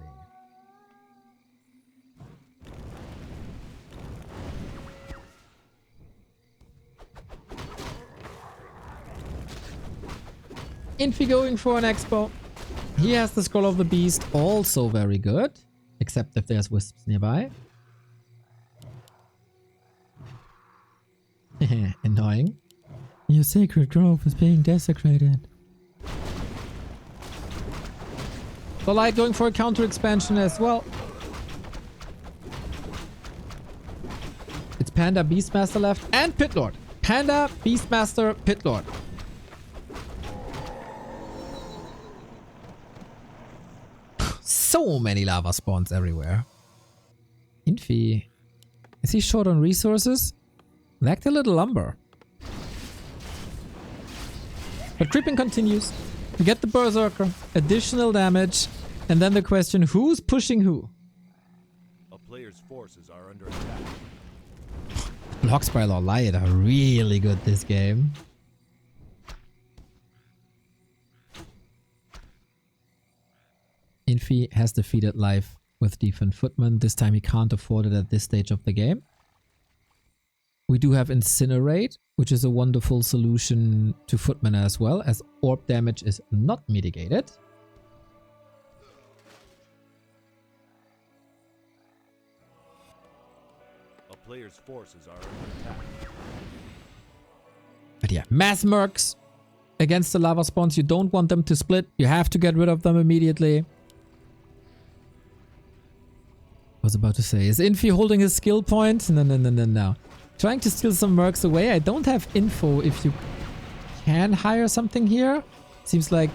Infy going for an expo. He has the Scroll of the Beast, also very good. Except if there's Wisps nearby. Annoying. Your sacred grove is being desecrated. LawLiet going for a counter expansion as well. It's Panda, Beastmaster left, and Pit Lord. Panda, Beastmaster, Pit Lord. So many lava spawns everywhere. Infy. Is he short on resources? Lacked a little lumber. But creeping continues. You get the Berserker, additional damage, and then the question, who's pushing who? A player's forces are under attack. Blocks by LawLiet are really good this game. Infy has defeated life with Defend Footman. This time he can't afford it at this stage of the game. We do have Incinerate, which is a wonderful solution to Footman as well, as orb damage is not mitigated. A player's forces are under attack. But yeah, mass mercs against the lava spawns. You don't want them to split. You have to get rid of them immediately. I was about to say, is Infy holding his skill point? No. Trying to steal some mercs away. I don't have info if you can hire something here. Seems like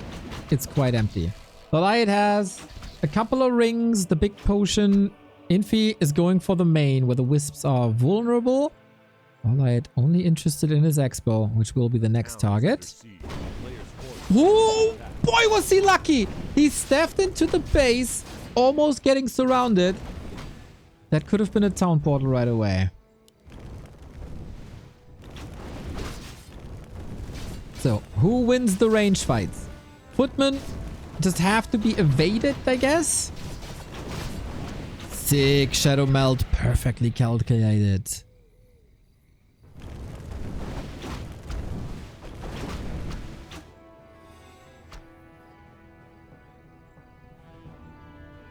it's quite empty. LawLiet has a couple of rings, the big potion. Infy is going for the main where the wisps are vulnerable. LawLiet only interested in his expo, which will be the next target. Oh boy, was he lucky! He stepped into the base, almost getting surrounded, That could have been a town portal right away. So, who wins the range fights? Footmen just have to be evaded, I guess? Sick Shadow Melt. Perfectly calculated.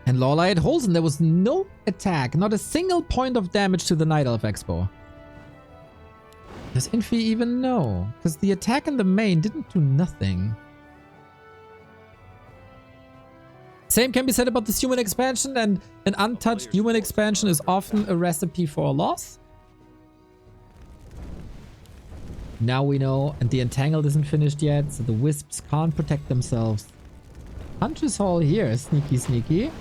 And LawLiet holds, and there was no attack. Not a single point of damage to the Night Elf Expo. Does Infy even know? Because the attack in the main didn't do nothing. Same can be said about this human expansion, and an untouched human expansion is often a recipe for a loss. Now we know, and the Entangled isn't finished yet, so the Wisps can't protect themselves. Huntress Hall here, sneaky sneaky.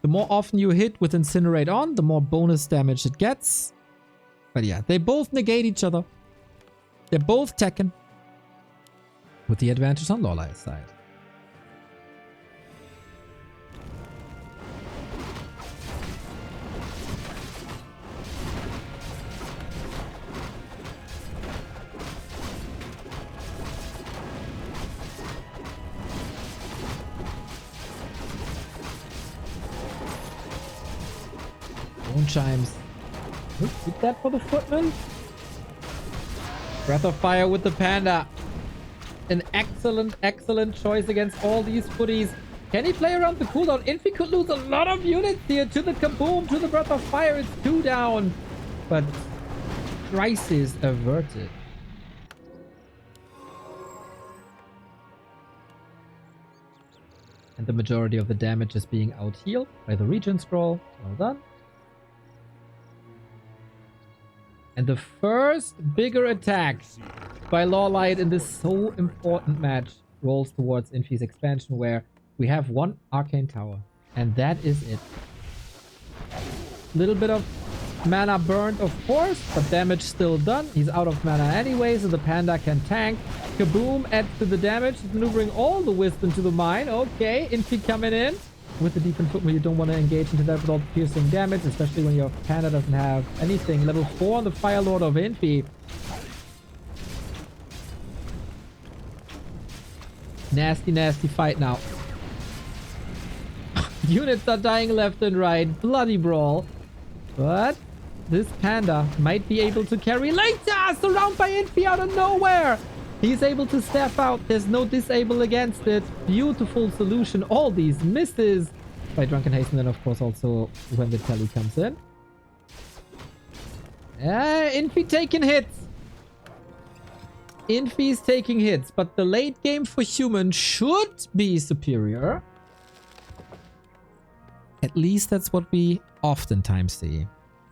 The more often you hit with Incinerate on, the more bonus damage it gets. But yeah, they both negate each other. They're both Tekken. With the advantage on LawLiet's side. Bone chimes. Keep that for the footman. Breath of Fire with the Panda. An excellent, excellent choice against all these footies. Can he play around the cooldown? Infy could lose a lot of units here to the Kaboom, to the Breath of Fire. It's 2 down. But crisis averted. And the majority of the damage is being out-healed by the Regen Scroll. Well done. And the first bigger attack by LawLiet in this so important match rolls towards Infy's expansion, where we have 1 Arcane Tower. And that is it. Little bit of mana burned, of course, but damage still done. He's out of mana anyway, so the Panda can tank. Kaboom adds to the damage, maneuvering all the Wisp into the mine. Okay, Infy coming in. With the defense footman, you don't want to engage into that with all the piercing damage, especially when your Panda doesn't have anything. Level 4 on the Fire Lord of Infy. Nasty, nasty fight now. Units are dying left and right. Bloody brawl. But this Panda might be able to carry later. Surrounded by Infy out of nowhere. He's able to step out. There's no disable against it. Beautiful solution. All these misses by Drunken Haste. And then, of course, also when the tally comes in. Infy taking hits. Infy's taking hits. But the late game for human should be superior. At least that's what we oftentimes see.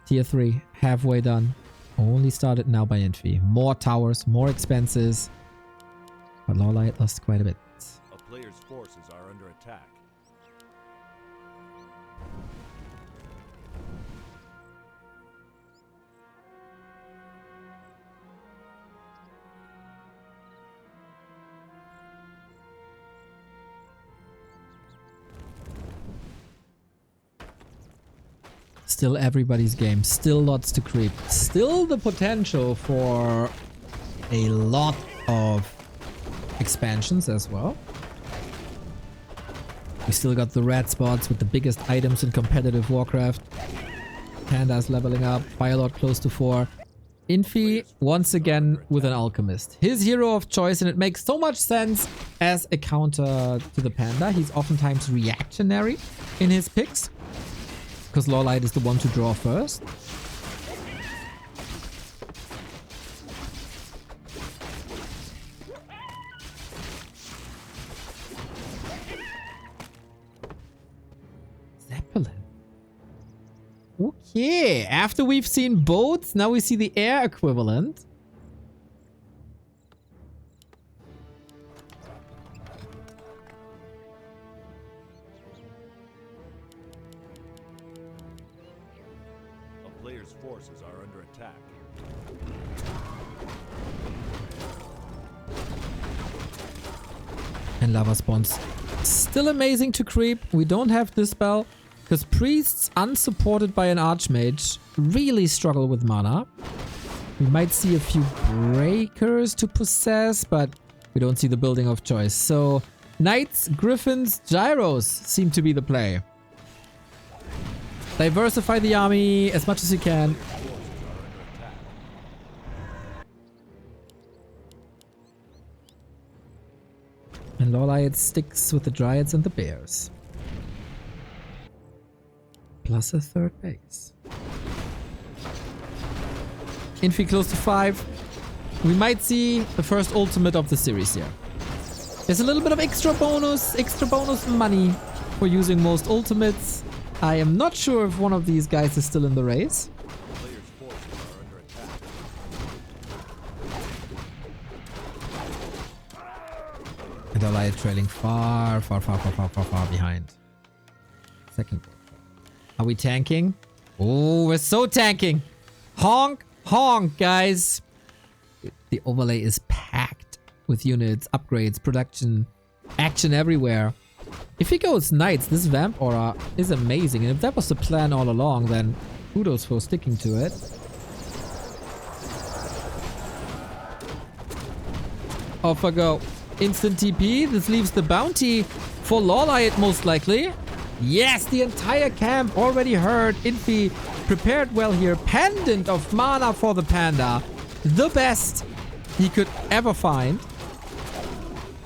Tier 3, halfway done. Only started now by Infy. More towers, more expenses. But LawLiet lost quite a bit. A player's forces are under attack. Still everybody's game. Still lots to creep. Still the potential for a lot of expansions as well. We still got the red spots with the biggest items in competitive Warcraft. Panda's leveling up. Firelord close to 4. Infy once again with an Alchemist. His hero of choice, and it makes so much sense as a counter to the Panda. He's oftentimes reactionary in his picks, because LawLiet is the one to draw first. Zeppelin. Okay, after we've seen boats, now we see the air equivalent. Players' forces are under attack. And lava spawns. Still amazing to creep. We don't have this spell. Because priests unsupported by an archmage really struggle with mana. We might see a few breakers to possess, but we don't see the building of choice. So knights, griffins, gyros seem to be the play. Diversify the army as much as you can. And LawLiet sticks with the Dryads and the Bears. Plus a third base. Infy close to 5. We might see the first ultimate of the series here. There's a little bit of extra bonus money for using most ultimates. I am not sure if one of these guys is still in the race. Players' forces are under attack. And LawLiet trailing far behind. Second. Are we tanking? Oh, we're so tanking. Honk, honk, guys. The overlay is packed with units, upgrades, production, action everywhere. If he goes knights, this vamp aura is amazing. And if that was the plan all along, then kudos for sticking to it. Off I go. Instant TP. This leaves the bounty for LawLiet most likely. Yes, the entire camp already heard. Infy prepared well here. Pendant of mana for the Panda. The best he could ever find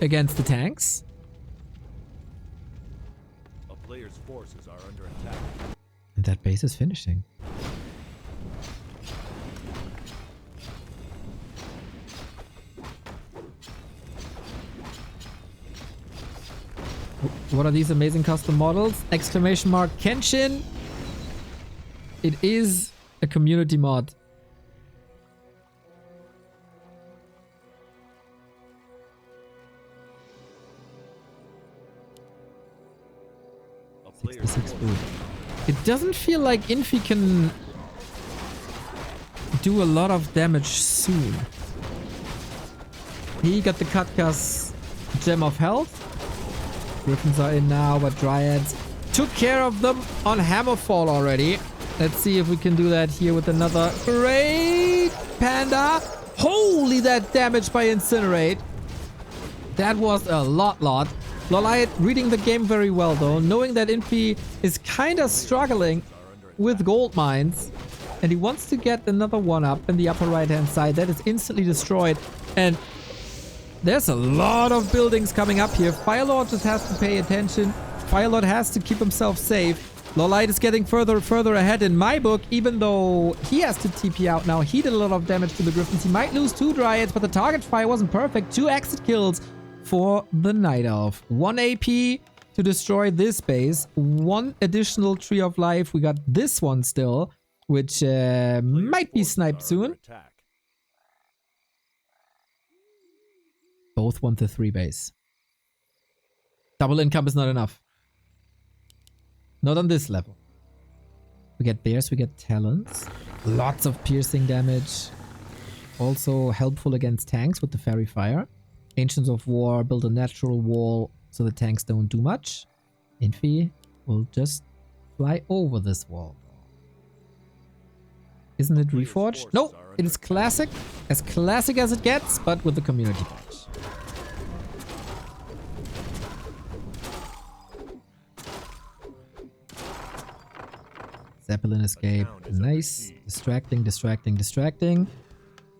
against the tanks. A player's forces are under attack. And that base is finishing. What are these amazing custom models? Exclamation mark Kenshin. It is a community mod. A player's 66 forces. food. It doesn't feel like Infy can do a lot of damage soon. He got the Katka's Gem of Health. Griffins are in now, but Dryads took care of them on Hammerfall already. Let's see if we can do that here with another great Panda. Holy, that damage by Incinerate. That was a lot. LawLiet reading the game very well though, knowing that Infy is kind of struggling with gold mines. And he wants to get another one up in the upper right hand side. That is instantly destroyed. And there's a lot of buildings coming up here. Firelord just has to pay attention. Firelord has to keep himself safe. LawLiet is getting further ahead in my book, even though he has to TP out now. He did a lot of damage to the Griffins. He might lose 2 Dryads, but the target fire wasn't perfect. 2 exit kills for the Night Elf. 1 AP to destroy this base. 1 additional Tree of Life. We got this one still, which might be sniped soon. Both want the 3 base. Double income is not enough. Not on this level. We get bears, we get talons. Lots of piercing damage. Also helpful against tanks with the fairy fire. Ancients of War build a natural wall so the tanks don't do much. Infy will just fly over this wall. Isn't it reforged? No, it is classic. As classic as it gets, but with the community patch. Zeppelin escape. Nice. Distracting.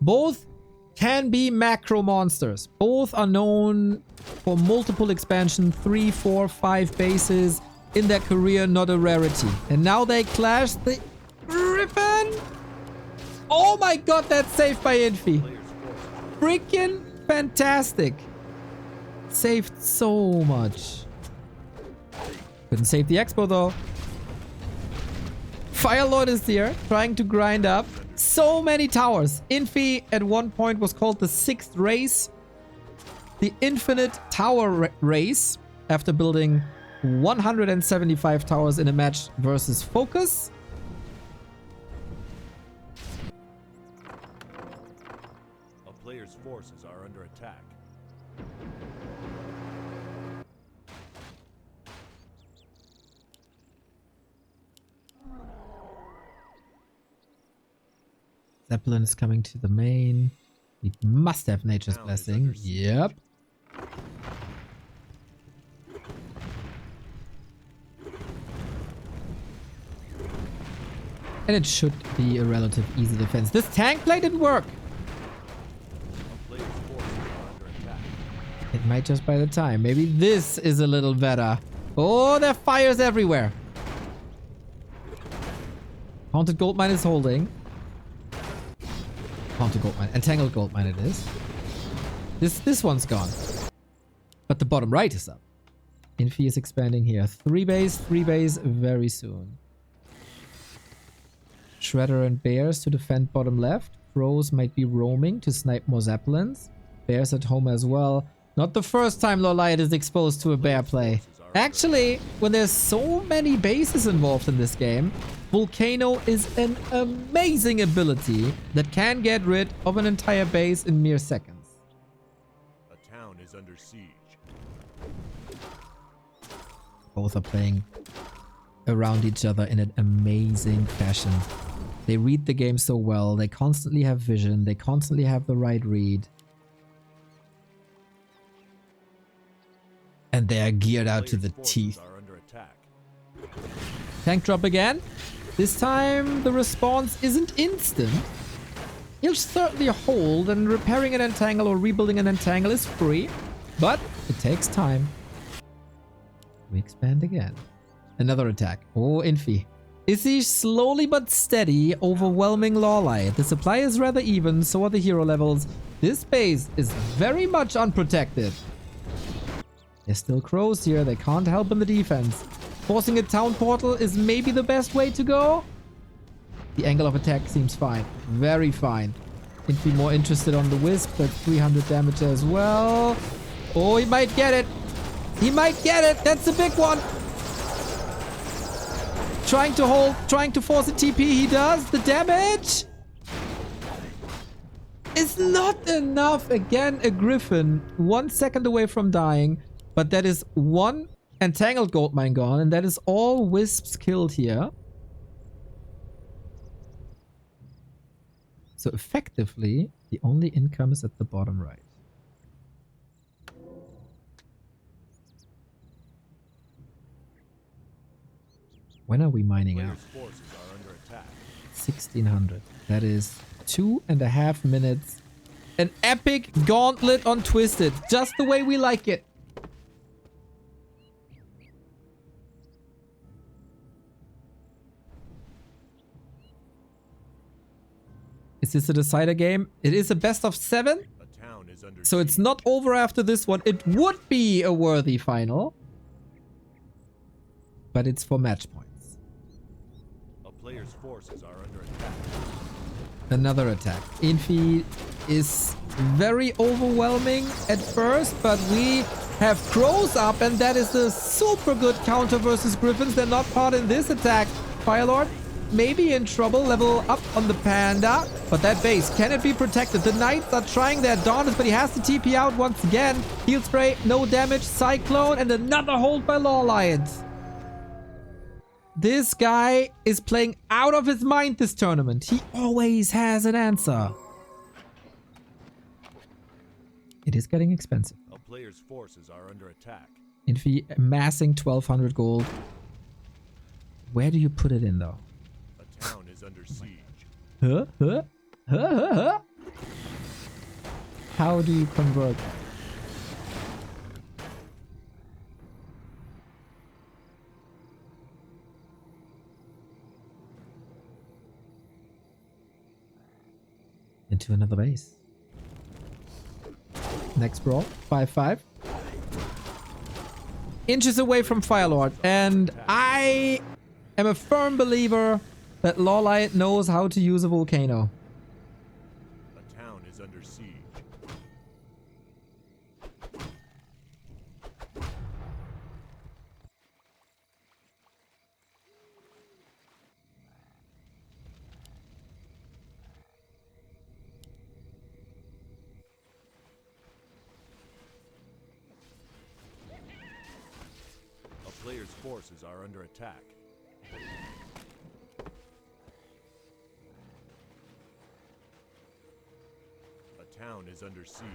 Both can be macro monsters. Both are known for multiple expansion, 3, 4, 5 bases in their career, not a rarity. And now they clash the Gryphon. Oh my god, that's saved by Infy. Freaking fantastic. Saved so much. Couldn't save the Expo though. Firelord is here, trying to grind up. So many towers. Infy at one point was called the 6th race. The infinite tower race. After building 175 towers in a match versus Focus. A player's forces are under attack. Zeppelin is coming to the main. We must have Nature's Town is Blessing. under siege. Yep. And it should be a relative easy defense. This tank play didn't work. A player's forces are under attack. It might just by the time. Maybe this is a little better. Oh, there are fires everywhere. Haunted Goldmine is holding. Haunted Goldmine. Entangled Goldmine it is. This one's gone. But the bottom right is up. Infy is expanding here. 3 base very soon. Shredder and Bears to defend bottom left. Crows might be roaming to snipe more Zeppelins. Bears at home as well. Not the first time LawLiet is exposed to a bear play. Actually, when there's so many bases involved in this game, Volcano is an amazing ability that can get rid of an entire base in mere seconds. A town is under siege. Both are playing around each other in an amazing fashion. They read the game so well. They constantly have vision. They constantly have the right read. And they are geared out to the teeth. Are under attack. Tank drop again. This time the response isn't instant. He'll certainly hold, and repairing an entangle or rebuilding an entangle is free. But it takes time. We expand again. Another attack. Oh, Infy. Is he slowly but steady overwhelming LawLiet? The supply is rather even, so are the hero levels. This base is very much unprotected. There's still crows here. They can't help in the defense. Forcing a town portal is maybe the best way to go. The angle of attack seems fine. Very fine. Infy more interested on the Wisp, but 300 damage as well. Oh, he might get it. He might get it. That's a big one. Trying to hold, trying to force a TP. He does. The damage is not enough. Again, a Gryphon. 1 second away from dying. But that is one Entangled Goldmine gone. And that is all Wisps killed here. So effectively, the only income is at the bottom right. When are we mining out? Players' forces are under attack. 1600. That is 2.5 minutes. An epic gauntlet on Twisted. Just the way we like it. Is this a decider game? It is a best of 7. A town is under So siege. it's not over after this one. It would be a worthy final. But it's for match points. A player's forces are under attack. Another attack. Infy is very overwhelming at first, but we have crows up, and that is a super good counter versus Griffins. They're not part in this attack. Firelord maybe in trouble. Level up on the Panda, but that base, can it be protected? The Knights are trying their darndest, but he has to TP out once again. Heal spray, no damage. Cyclone, and another hold by LawLiet. This guy is playing out of his mind this tournament. He always has an answer. It is getting expensive. A player's forces are under attack. Infy amassing 1200 gold. Where do you put it in though? A town is under siege. Huh? Huh? Huh? Huh? Huh? How do you convert? Into another base. Next brawl. 5-5. Inches away from Firelord. And I am a firm believer that LawLiet knows how to use a volcano. A town is under siege. A player's forces are under attack. town is under siege.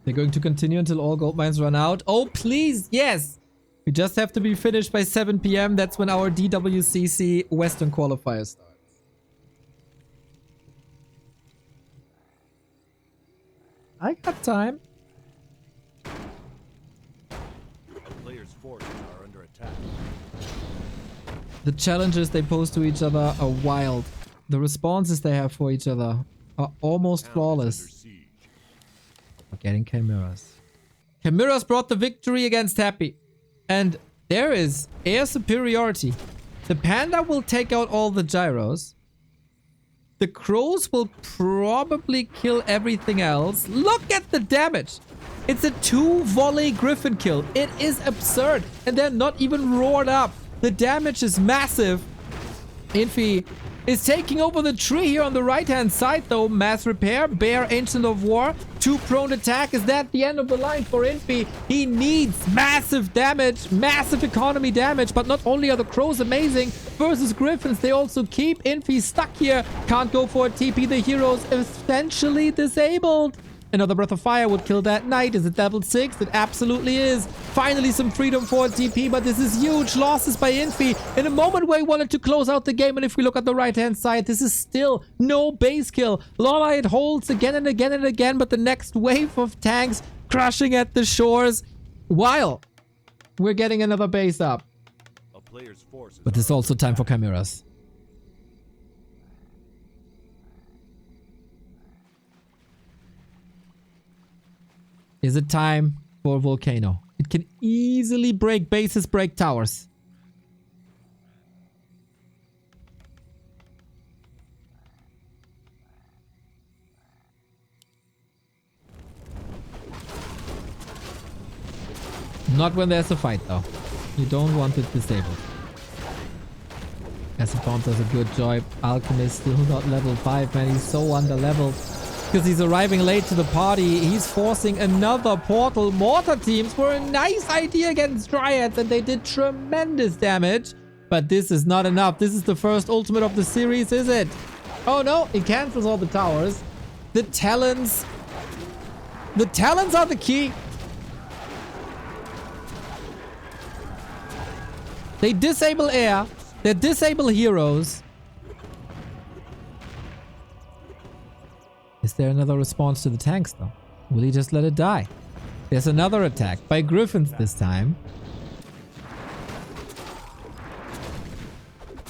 They're going to continue until all gold mines run out. Oh, please, yes! We just have to be finished by 7 p.m. That's when our DWCC Western qualifier starts. I got time. A player's forces are under attack. The challenges they pose to each other are wild. The responses they have for each other are almost flawless. We're getting chimeras. Chimeras brought the victory against Happy. And there is air superiority. The Panda will take out all the gyros. The crows will probably kill everything else. Look at the damage. It's a 2-volley Gryphon kill. It is absurd. And they're not even roared up. The damage is massive. Infy is taking over the tree here on the right-hand side, though. Mass repair, bear, ancient of war, 2 prone attack. Is that the end of the line for Infy? He needs massive damage, massive economy damage. But not only are the crows amazing versus Gryphons, they also keep Infy stuck here. Can't go for a TP. The hero's essentially disabled. Another Breath of Fire would kill that knight. Is it level 6? It absolutely is. Finally some freedom for a TP, but this is huge losses by Infy in a moment where he wanted to close out the game. And if we look at the right-hand side, this is still no base kill. LawLiet holds again and again and again, but the next wave of tanks crushing at the shores while we're getting another base up. A player's forces But it's also time for chimeras. Is it time for a volcano? It can easily break bases, break towers. Not when there's a fight, though. You don't want it disabled. Gryphon does a good job. Alchemist still not level 5, man. He's so under-leveled. Because he's arriving late to the party. He's forcing another portal. Mortar teams were a nice idea against Dryads, and they did tremendous damage. But this is not enough. This is the first ultimate of the series, is it? Oh no, it cancels all the towers. The talons. The talons are the key. They disable air. They disable heroes. Is there another response to the tanks, though? Will he just let it die? There's another attack by Gryphons this time.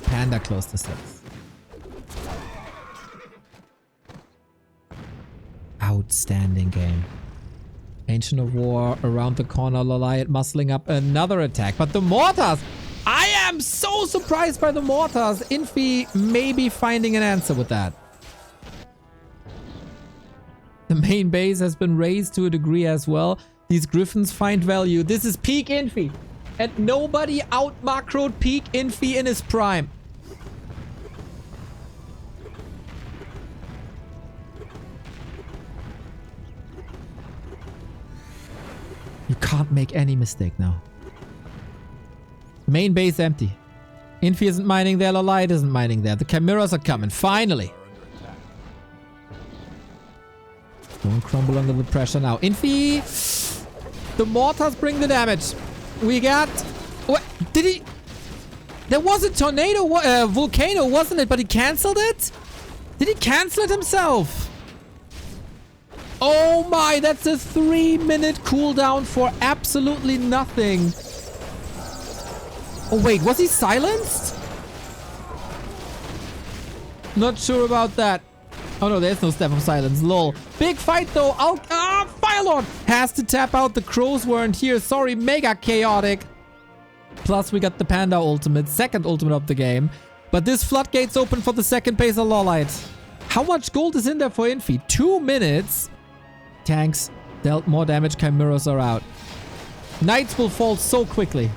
Panda close to 6. Outstanding game. Ancient of War around the corner. LawLiet muscling up another attack. But the mortars! I am so surprised by the mortars. Infy may be finding an answer with that. The main base has been raised to a degree as well. These Gryphons find value. This is peak Infy. And nobody out-macroed peak Infy in his prime. You can't make any mistake now. Main base empty. Infy isn't mining there. LawLiet isn't mining there. The chimeras are coming. Finally. Don't crumble under the pressure now. Infy! The mortars bring the damage. We got... What? Did he... There was a tornado... volcano, wasn't it? But he cancelled it? Did he cancel it himself? Oh my, that's a 3-minute cooldown for absolutely nothing. Oh wait, was he silenced? Not sure about that. Oh no, there's no Step of Silence. Lol. Big fight though. Firelord has to tap out. The crows weren't here. Sorry, mega chaotic. Plus we got the Panda ultimate. Second ultimate of the game. But this floodgate's open for the second base of LawLiet. How much gold is in there for Infy? 2 minutes. Tanks dealt more damage. Chimeras are out. Knights will fall so quickly.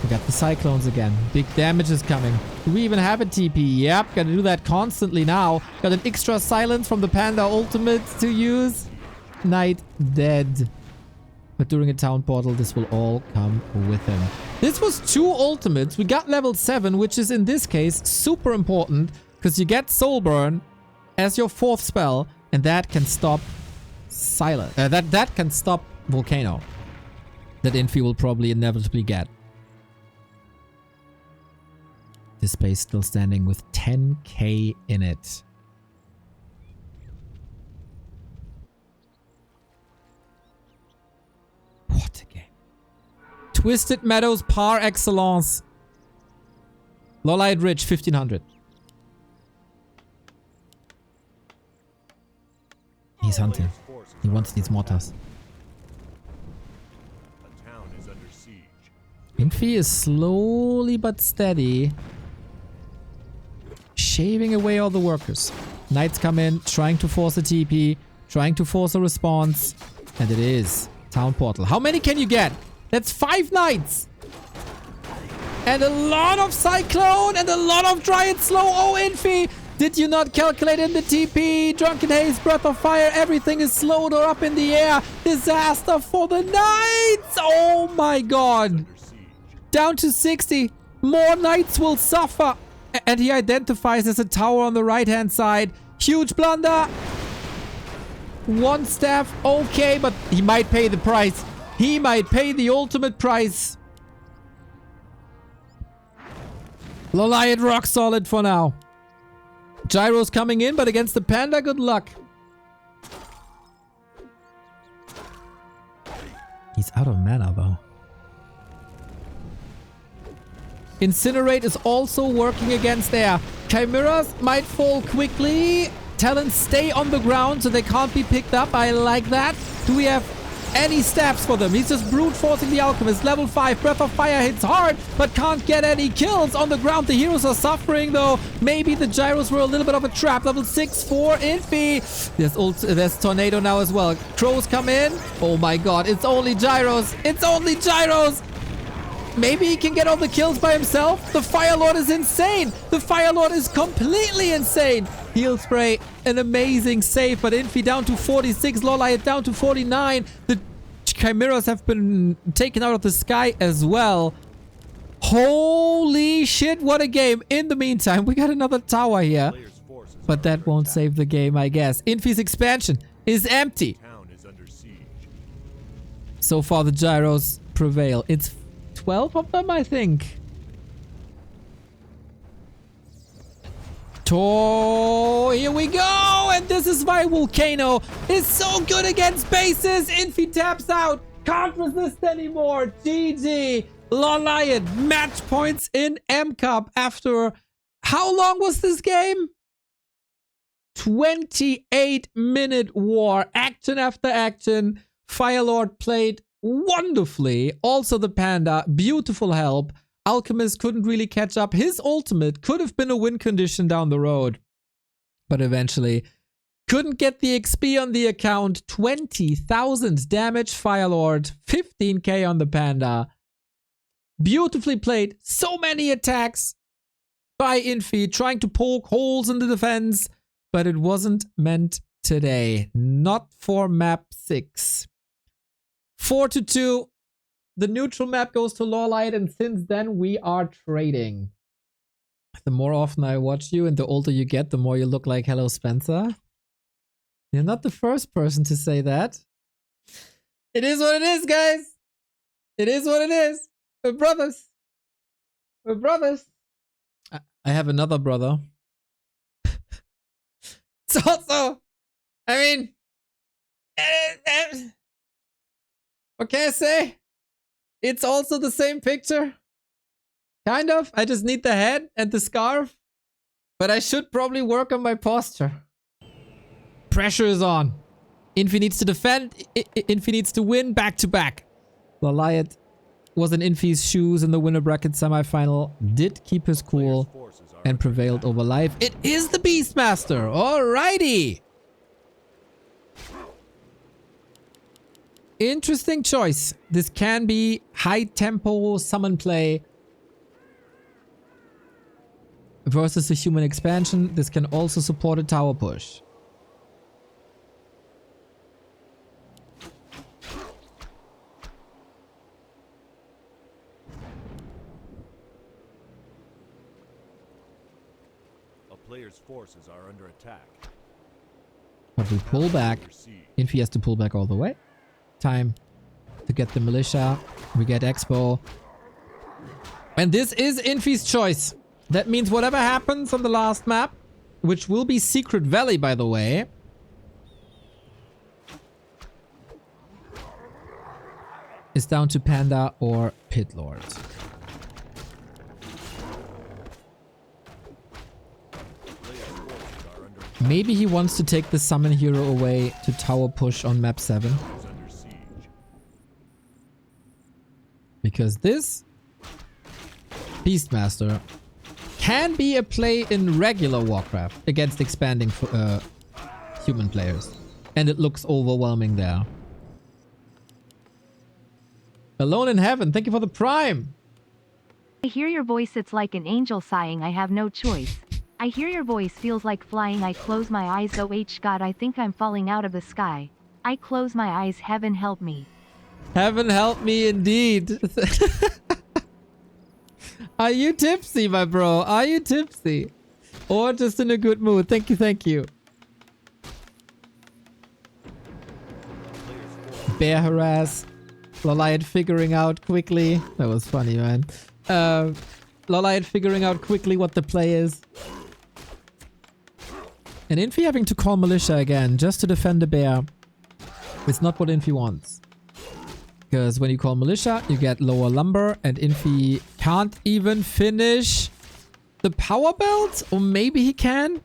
We got the Cyclones again. Big damage is coming. Do we even have a TP? Yep, gotta do that constantly now. Got an extra silence from the Panda ultimate to use. Knight dead. But during a town portal, this will all come with him. This was 2 ultimates. We got level 7, which is in this case super important because you get Soul Burn as your 4th spell, and that can stop that can stop Volcano. That Infy will probably inevitably get. This base still standing with 10k in it. What a game. Twisted Meadows par excellence. LawLiet Ridge 1500. He's hunting. He wants these mortars. A town is under siege. Infy is slowly but steady shaving away all the workers. Knights come in, trying to force a TP, trying to force a response, and it is Town Portal. How many can you get? That's 5 knights! And a lot of Cyclone and a lot of Dryad Slow. Oh, Infy! Did you not calculate in the TP? Drunken Haze, Breath of Fire, everything is slowed or up in the air. Disaster for the knights! Oh my god! Down to 60. More knights will suffer. And he identifies as a tower on the right-hand side. Huge blunder. 1 staff, okay, but he might pay the price. He might pay the ultimate price. LawLiet rock solid for now. Gyro's coming in, but against the Panda, good luck. He's out of mana, though. Incinerate is also working against there. Chimeras might fall quickly. Talents stay on the ground, so they can't be picked up. I like that. Do we have any stabs for them? He's just brute forcing the Alchemist. Level 5. Breath of Fire hits hard, but can't get any kills on the ground. The heroes are suffering, though. Maybe the Gyros were a little bit of a trap. Level 6 for Infy. There's Tornado now as well. Crows come in. Oh my god. It's only Gyros. It's only Gyros. Maybe he can get all the kills by himself. The Fire Lord is insane. The Fire Lord is completely insane. Heal Spray, an amazing save, but Infy down to 46. LawLiet down to 49. The Chimeras have been taken out of the sky as well. Holy shit, what a game. In the meantime, we got another tower here. But that won't save the game, I guess. Infy's expansion is empty. So far, the Gyros prevail. It's 12 of them, I think. Here we go! And this is why Volcano is so good against bases. Infy taps out. Can't resist anymore. GG. LawLiet match points in M Cup after... How long was this game? 28-minute war. Action after action. Firelord played wonderfully. Also the Panda. Beautiful help. Alchemist couldn't really catch up. His ultimate could have been a win condition down the road. But eventually couldn't get the XP on the account. 20,000 damage Firelord. 15k on the Panda. Beautifully played. So many attacks by Infy. Trying to poke holes in the defense. But it wasn't meant today. Not for map 6. 4-2. The neutral map goes to LawLiet, and since then we are trading. The more often I watch you and the older you get, the more you look like Hello Spencer. You're not the first person to say that. It is what it is, guys. It is what it is. We're brothers. We're brothers. I have another brother. It's also, I mean, what can I say? It's also the same picture. Kind of. I just need the head and the scarf. But I should probably work on my posture. Pressure is on. Infy needs to defend. Infy needs to win back to back. LawLiet was in Infy's shoes in the winner bracket semifinal. Did keep his cool and prevailed over life. It is the Beastmaster. Alrighty. Interesting choice. This can be high tempo summon play versus a human expansion. This can also support a tower push. player's forces are under attack. But we pull back. Under siege. Infy has to pull back all the way. Time to get the militia. We get Expo. And this is Infy's choice. That means whatever happens on the last map, which will be Secret Valley, by the way, is down to Panda or Pit Lord. Maybe he wants to take the summon hero away to tower push on map 7. Under siege. Because this Beastmaster can be a play in regular Warcraft against expanding human players. And it looks overwhelming there. Alone in Heaven, thank you for the Prime. I hear your voice, it's like an angel sighing, I have no choice. I hear your voice, feels like flying, I close my eyes, oh God, I think I'm falling out of the sky. I close my eyes, heaven help me. Heaven help me indeed. Are you tipsy, my bro? Are you tipsy? Or just in a good mood? Thank you, thank you. Bear harass. LawLiet figuring out quickly. That was funny, man. LawLiet figuring out quickly what the play is. And Infy having to call militia again just to defend the bear. It's not what Infy wants. Because when you call militia, you get lower lumber, and Infy can't even finish the power belt? Or maybe he can?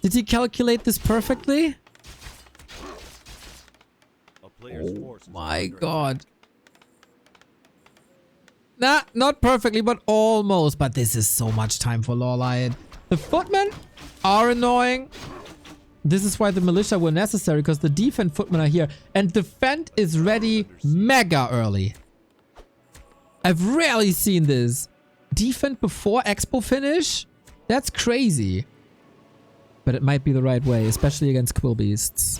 Did he calculate this perfectly? Oh my god. Nah, not perfectly, but almost. But this is so much time for LawLiet. The footmen are annoying. This is why the militia were necessary, because the defend footmen are here. And defend is ready mega early. I've rarely seen this. Defend before expo finish? That's crazy. But it might be the right way, especially against quill beasts.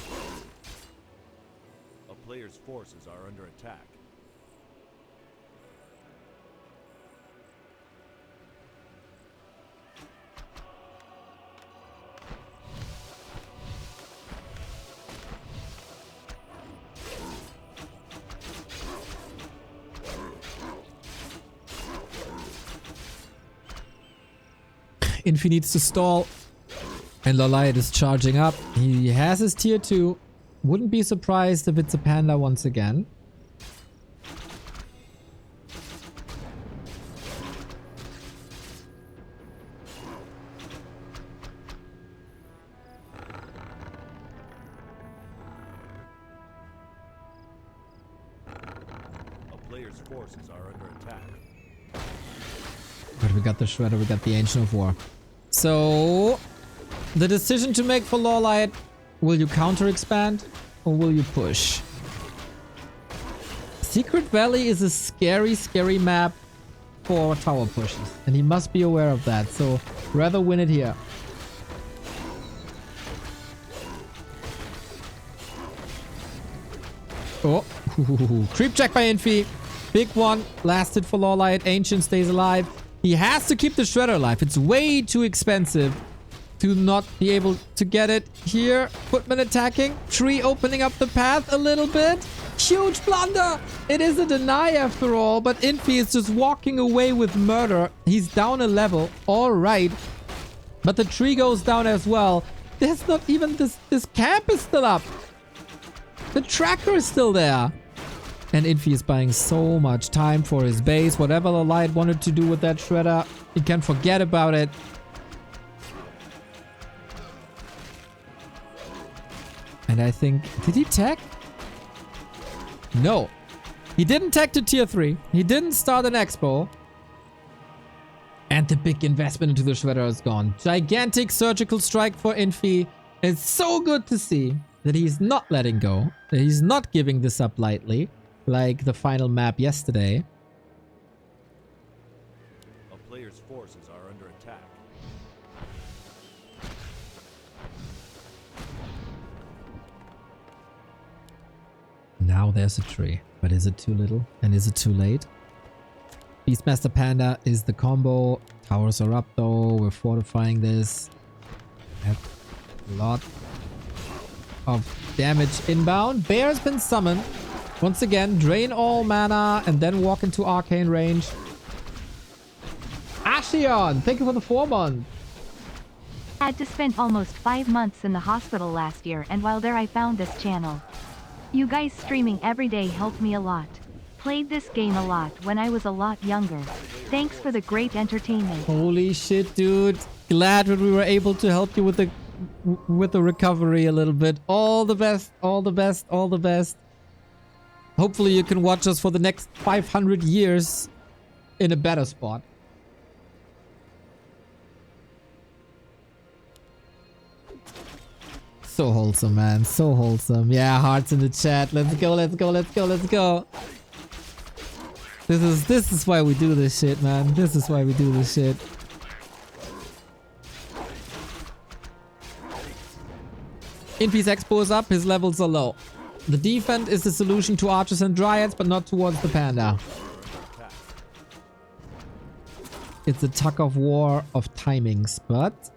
A player's forces are under attack. Infy needs to stall. And LawLiet is charging up. He has his tier 2. Wouldn't be surprised if it's a Panda once again. A player's forces are under attack. But we got the Shredder, we got the Ancient of War. So, the decision to make for LawLiet, will you counter expand or will you push? Secret Valley is a scary, scary map for tower pushes. And he must be aware of that, so rather win it here. Oh, creep check by Infy. Big one, lasted for LawLiet. Ancient stays alive. He has to keep the Shredder alive. It's way too expensive to not be able to get it here. Footman attacking. Tree opening up the path a little bit. Huge blunder. It is a deny after all, but Infy is just walking away with murder. He's down a level. All right. But the tree goes down as well. There's not even this camp is still up. The tracker is still there. And Infy is buying so much time for his base. Whatever LawLiet wanted to do with that Shredder, he can forget about it. And I think... Did he tech? No. He didn't tech to tier 3. He didn't start an expo. And the big investment into the Shredder is gone. Gigantic surgical strike for Infy. It's so good to see that he's not letting go. That he's not giving this up lightly. Like the final map yesterday. A player's forces are under attack. Now there's a tree. But is it too little? And is it too late? Beastmaster Panda is the combo. Towers are up though. We're fortifying this. That's a lot of damage inbound. Bear's been summoned. Once again, drain all mana and then walk into arcane range. Ashion, thank you for the 4 months. Had to spend almost 5 months in the hospital last year, and while there I found this channel. You guys streaming every day helped me a lot. Played this game a lot when I was a lot younger. Thanks for the great entertainment. Holy shit, dude. Glad that we were able to help you with the recovery a little bit. All the best, all the best, all the best. Hopefully you can watch us for the next 500 years in a better spot. So wholesome, man. So wholesome. Yeah, hearts in the chat. Let's go, let's go, let's go, let's go. This is why we do this shit, man. This is why we do this shit. Infy's expo is up, his levels are low. The defense is the solution to archers and dryads, but not towards the panda. It's a tug of war of timings, but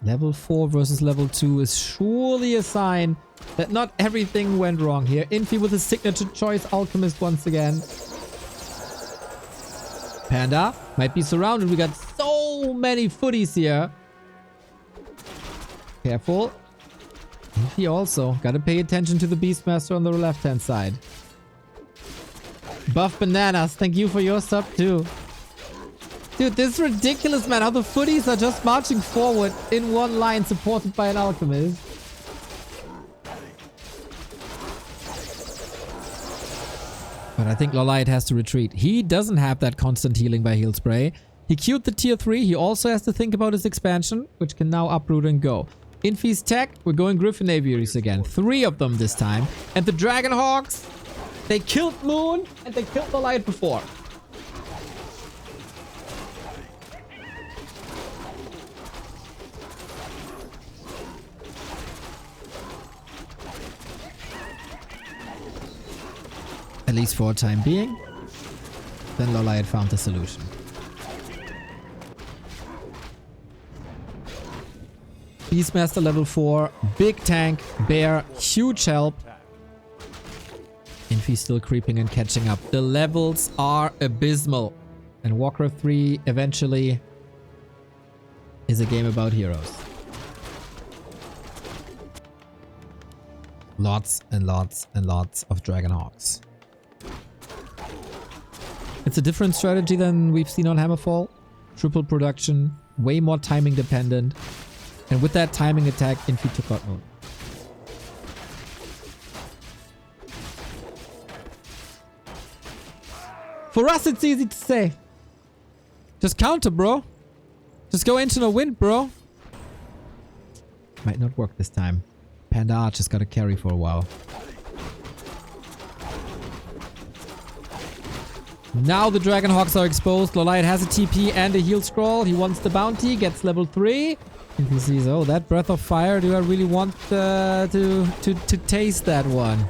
level 4 versus level 2 is surely a sign that not everything went wrong here. Infy with his signature choice alchemist once again. Panda might be surrounded. We got so many footies here. Careful. He also gotta pay attention to the Beastmaster on the left hand side. Buff Bananas, thank you for your sub too. Dude, this is ridiculous, man. How the footies are just marching forward in one line supported by an alchemist. But I think LawLiet has to retreat. He doesn't have that constant healing by heal spray. He queued the tier 3. He also has to think about his expansion, which can now uproot and go. Infy's tech, we're going Gryphon Aviaries again. 3 of them this time. And the Dragonhawks, they killed Moon and they killed LawLiet before. At least for a time being. Then LawLiet found the solution. Beastmaster level 4, big tank, bear, huge help. Infy still creeping and catching up. The levels are abysmal. And Warcraft 3 eventually is a game about heroes. Lots and lots and lots of Dragonhawks. It's a different strategy than we've seen on Hammerfall. Triple production, way more timing dependent. And with that timing attack, Infy took out Moon. For us, it's easy to say. Just counter, bro. Just go into the wind, bro. Might not work this time. Panda Arch has got to carry for a while. Now the Dragonhawks are exposed. LawLiet has a TP and a heal scroll. He wants the bounty, gets level 3. And he sees, oh, that breath of fire. Do I really want to taste that one?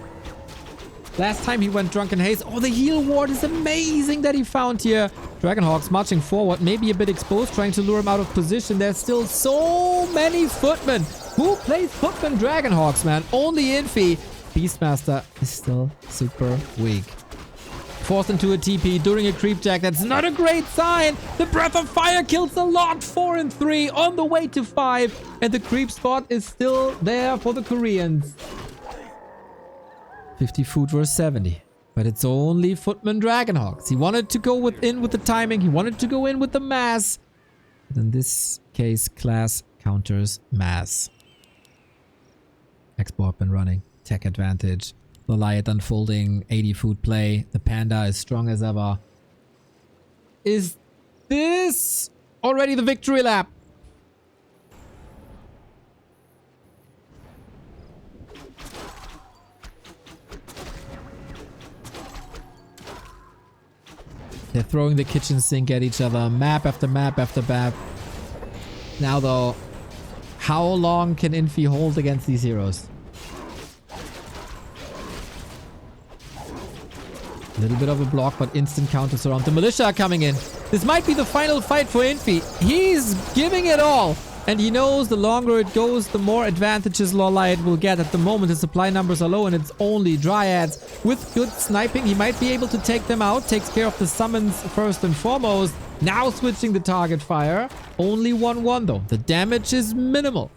Last time he went Drunken Haze. Oh, the heal ward is amazing that he found here. Dragonhawks marching forward, maybe a bit exposed, trying to lure him out of position. There's still so many footmen. Who plays footmen Dragonhawks, man? Only Infy. Beastmaster is still super weak. Forced into a TP during a creep jack. That's not a great sign. The breath of fire kills a lot. 4 and 3 on the way to 5. And the creep spot is still there for the Koreans. 50 food versus 70. But it's only footman Dragonhawks. He wanted to go in with the timing. He wanted to go in with the mass. But in this case, class counters mass. Expo up and running. Tech advantage. LawLiet unfolding 80 food play. The Panda is strong as ever. Is this already the victory lap? They're throwing the kitchen sink at each other. Map after map after map. Now though, how long can Infy hold against these heroes? A little bit of a block, but instant counters around. The militia are coming in. This might be the final fight for Infy. He's giving it all. And he knows the longer it goes, the more advantages LawLiet will get. At the moment, his supply numbers are low and it's only Dryads. With good sniping, he might be able to take them out. Takes care of the summons first and foremost. Now switching the target fire. Only 1-1 though. The damage is minimal.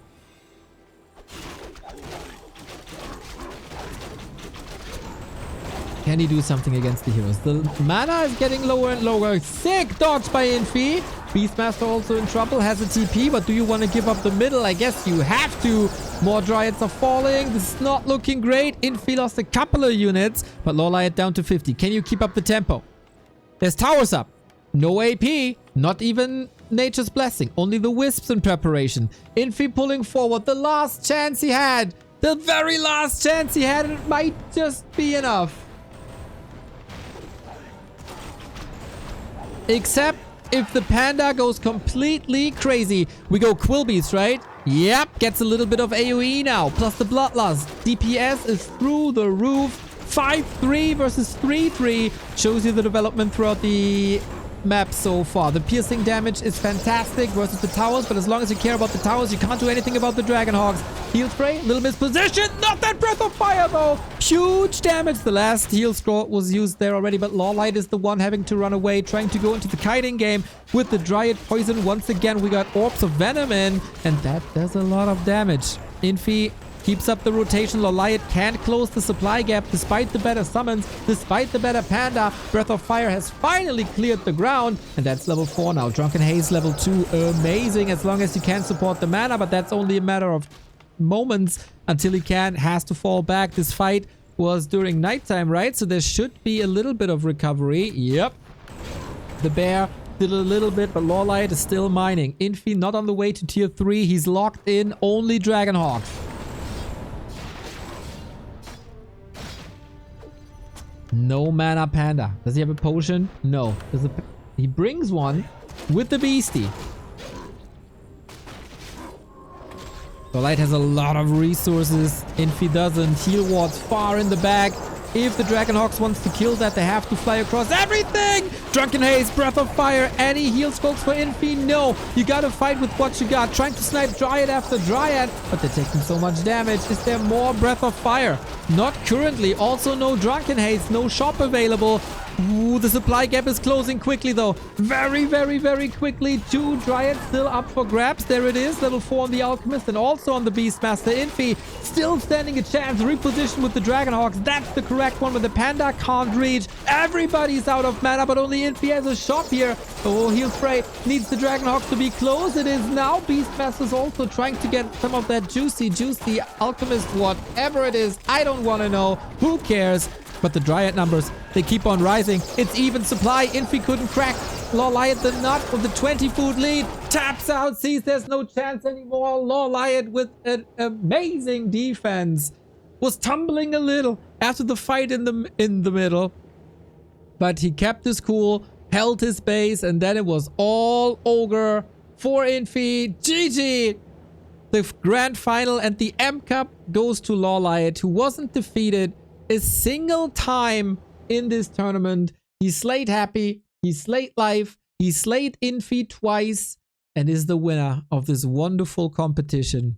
Can he do something against the heroes? The mana is getting lower and lower. Sick dodge by Infy. Beastmaster also in trouble. Has a TP, but do you want to give up the middle? I guess you have to. More Dryads are falling. This is not looking great. Infy lost a couple of units, but LawLiet down to 50. Can you keep up the tempo? There's towers up. No AP. Not even Nature's Blessing. Only the Wisps in preparation. Infy pulling forward. The last chance he had. The very last chance he had. And it might just be enough. Except if the Panda goes completely crazy. We go Quillbeast, right? Yep, gets a little bit of AoE now. Plus the Bloodlust. DPS is through the roof. 5-3 versus 3-3. Shows you the development throughout the map so far. The piercing damage is fantastic versus the towers, but as long as you care about the towers, you can't do anything about the Dragonhawks. Heal spray, little misposition. Not that breath of fire though. Huge damage. The last heal scroll was used there already, but LawLiet is the one having to run away, trying to go into the kiting game with the Dryad poison. Once again, we got Orbs of Venom in, and that does a lot of damage. Infy keeps up the rotation. LawLiet can't close the supply gap despite the better summons, despite the better Panda. Breath of Fire has finally cleared the ground, and that's level 4 now. Drunken Haze level 2, amazing as long as you can support the mana, but that's only a matter of moments until he has to fall back. This fight was during nighttime, right? So there should be a little bit of recovery. Yep. The bear did a little bit, but LawLiet is still mining. Infy not on the way to tier 3. He's locked in. Only Dragonhawk. No mana Panda. Does he have a potion? No. He brings one with the beastie. LawLiet has a lot of resources. Infy doesn't. Heal wards far in the back. If the Dragonhawks wants to kill that, they have to fly across everything. Drunken Haze, Breath of Fire. Any heal scopes for Infy? No. You gotta fight with what you got. Trying to snipe Dryad after Dryad, but they're taking so much damage. Is there more Breath of Fire? Not currently. Also no Drunken Haze. No shop available. Ooh, the supply gap is closing quickly though. Very, very, very quickly. 2 Dryads still up for grabs. There it is. Level 4 on the Alchemist and also on the Beastmaster. Infy still standing a chance. Reposition with the Dragonhawks. That's the correct one, but the Panda can't reach. Everybody's out of mana, but only Infy has a shop here. Oh, heal spray needs the Dragonhawks to be close. It is now. Beastmaster's also trying to get some of that juicy Alchemist, whatever it is. I don't want to know. Who cares? But the Dryad numbers, they keep on rising. It's even supply. Infy couldn't crack LawLiet the nut with the 20 food lead. Taps out, sees there's no chance anymore. LawLiet with an amazing defense was tumbling a little after the fight in the middle. But he kept his cool, held his base, and then it was all ogre for Infy. GG! The grand final and the M Cup goes to LawLiet, who wasn't defeated a single time in this tournament. He slayed Happy, he slayed Life, he slayed Infy twice, and is the winner of this wonderful competition.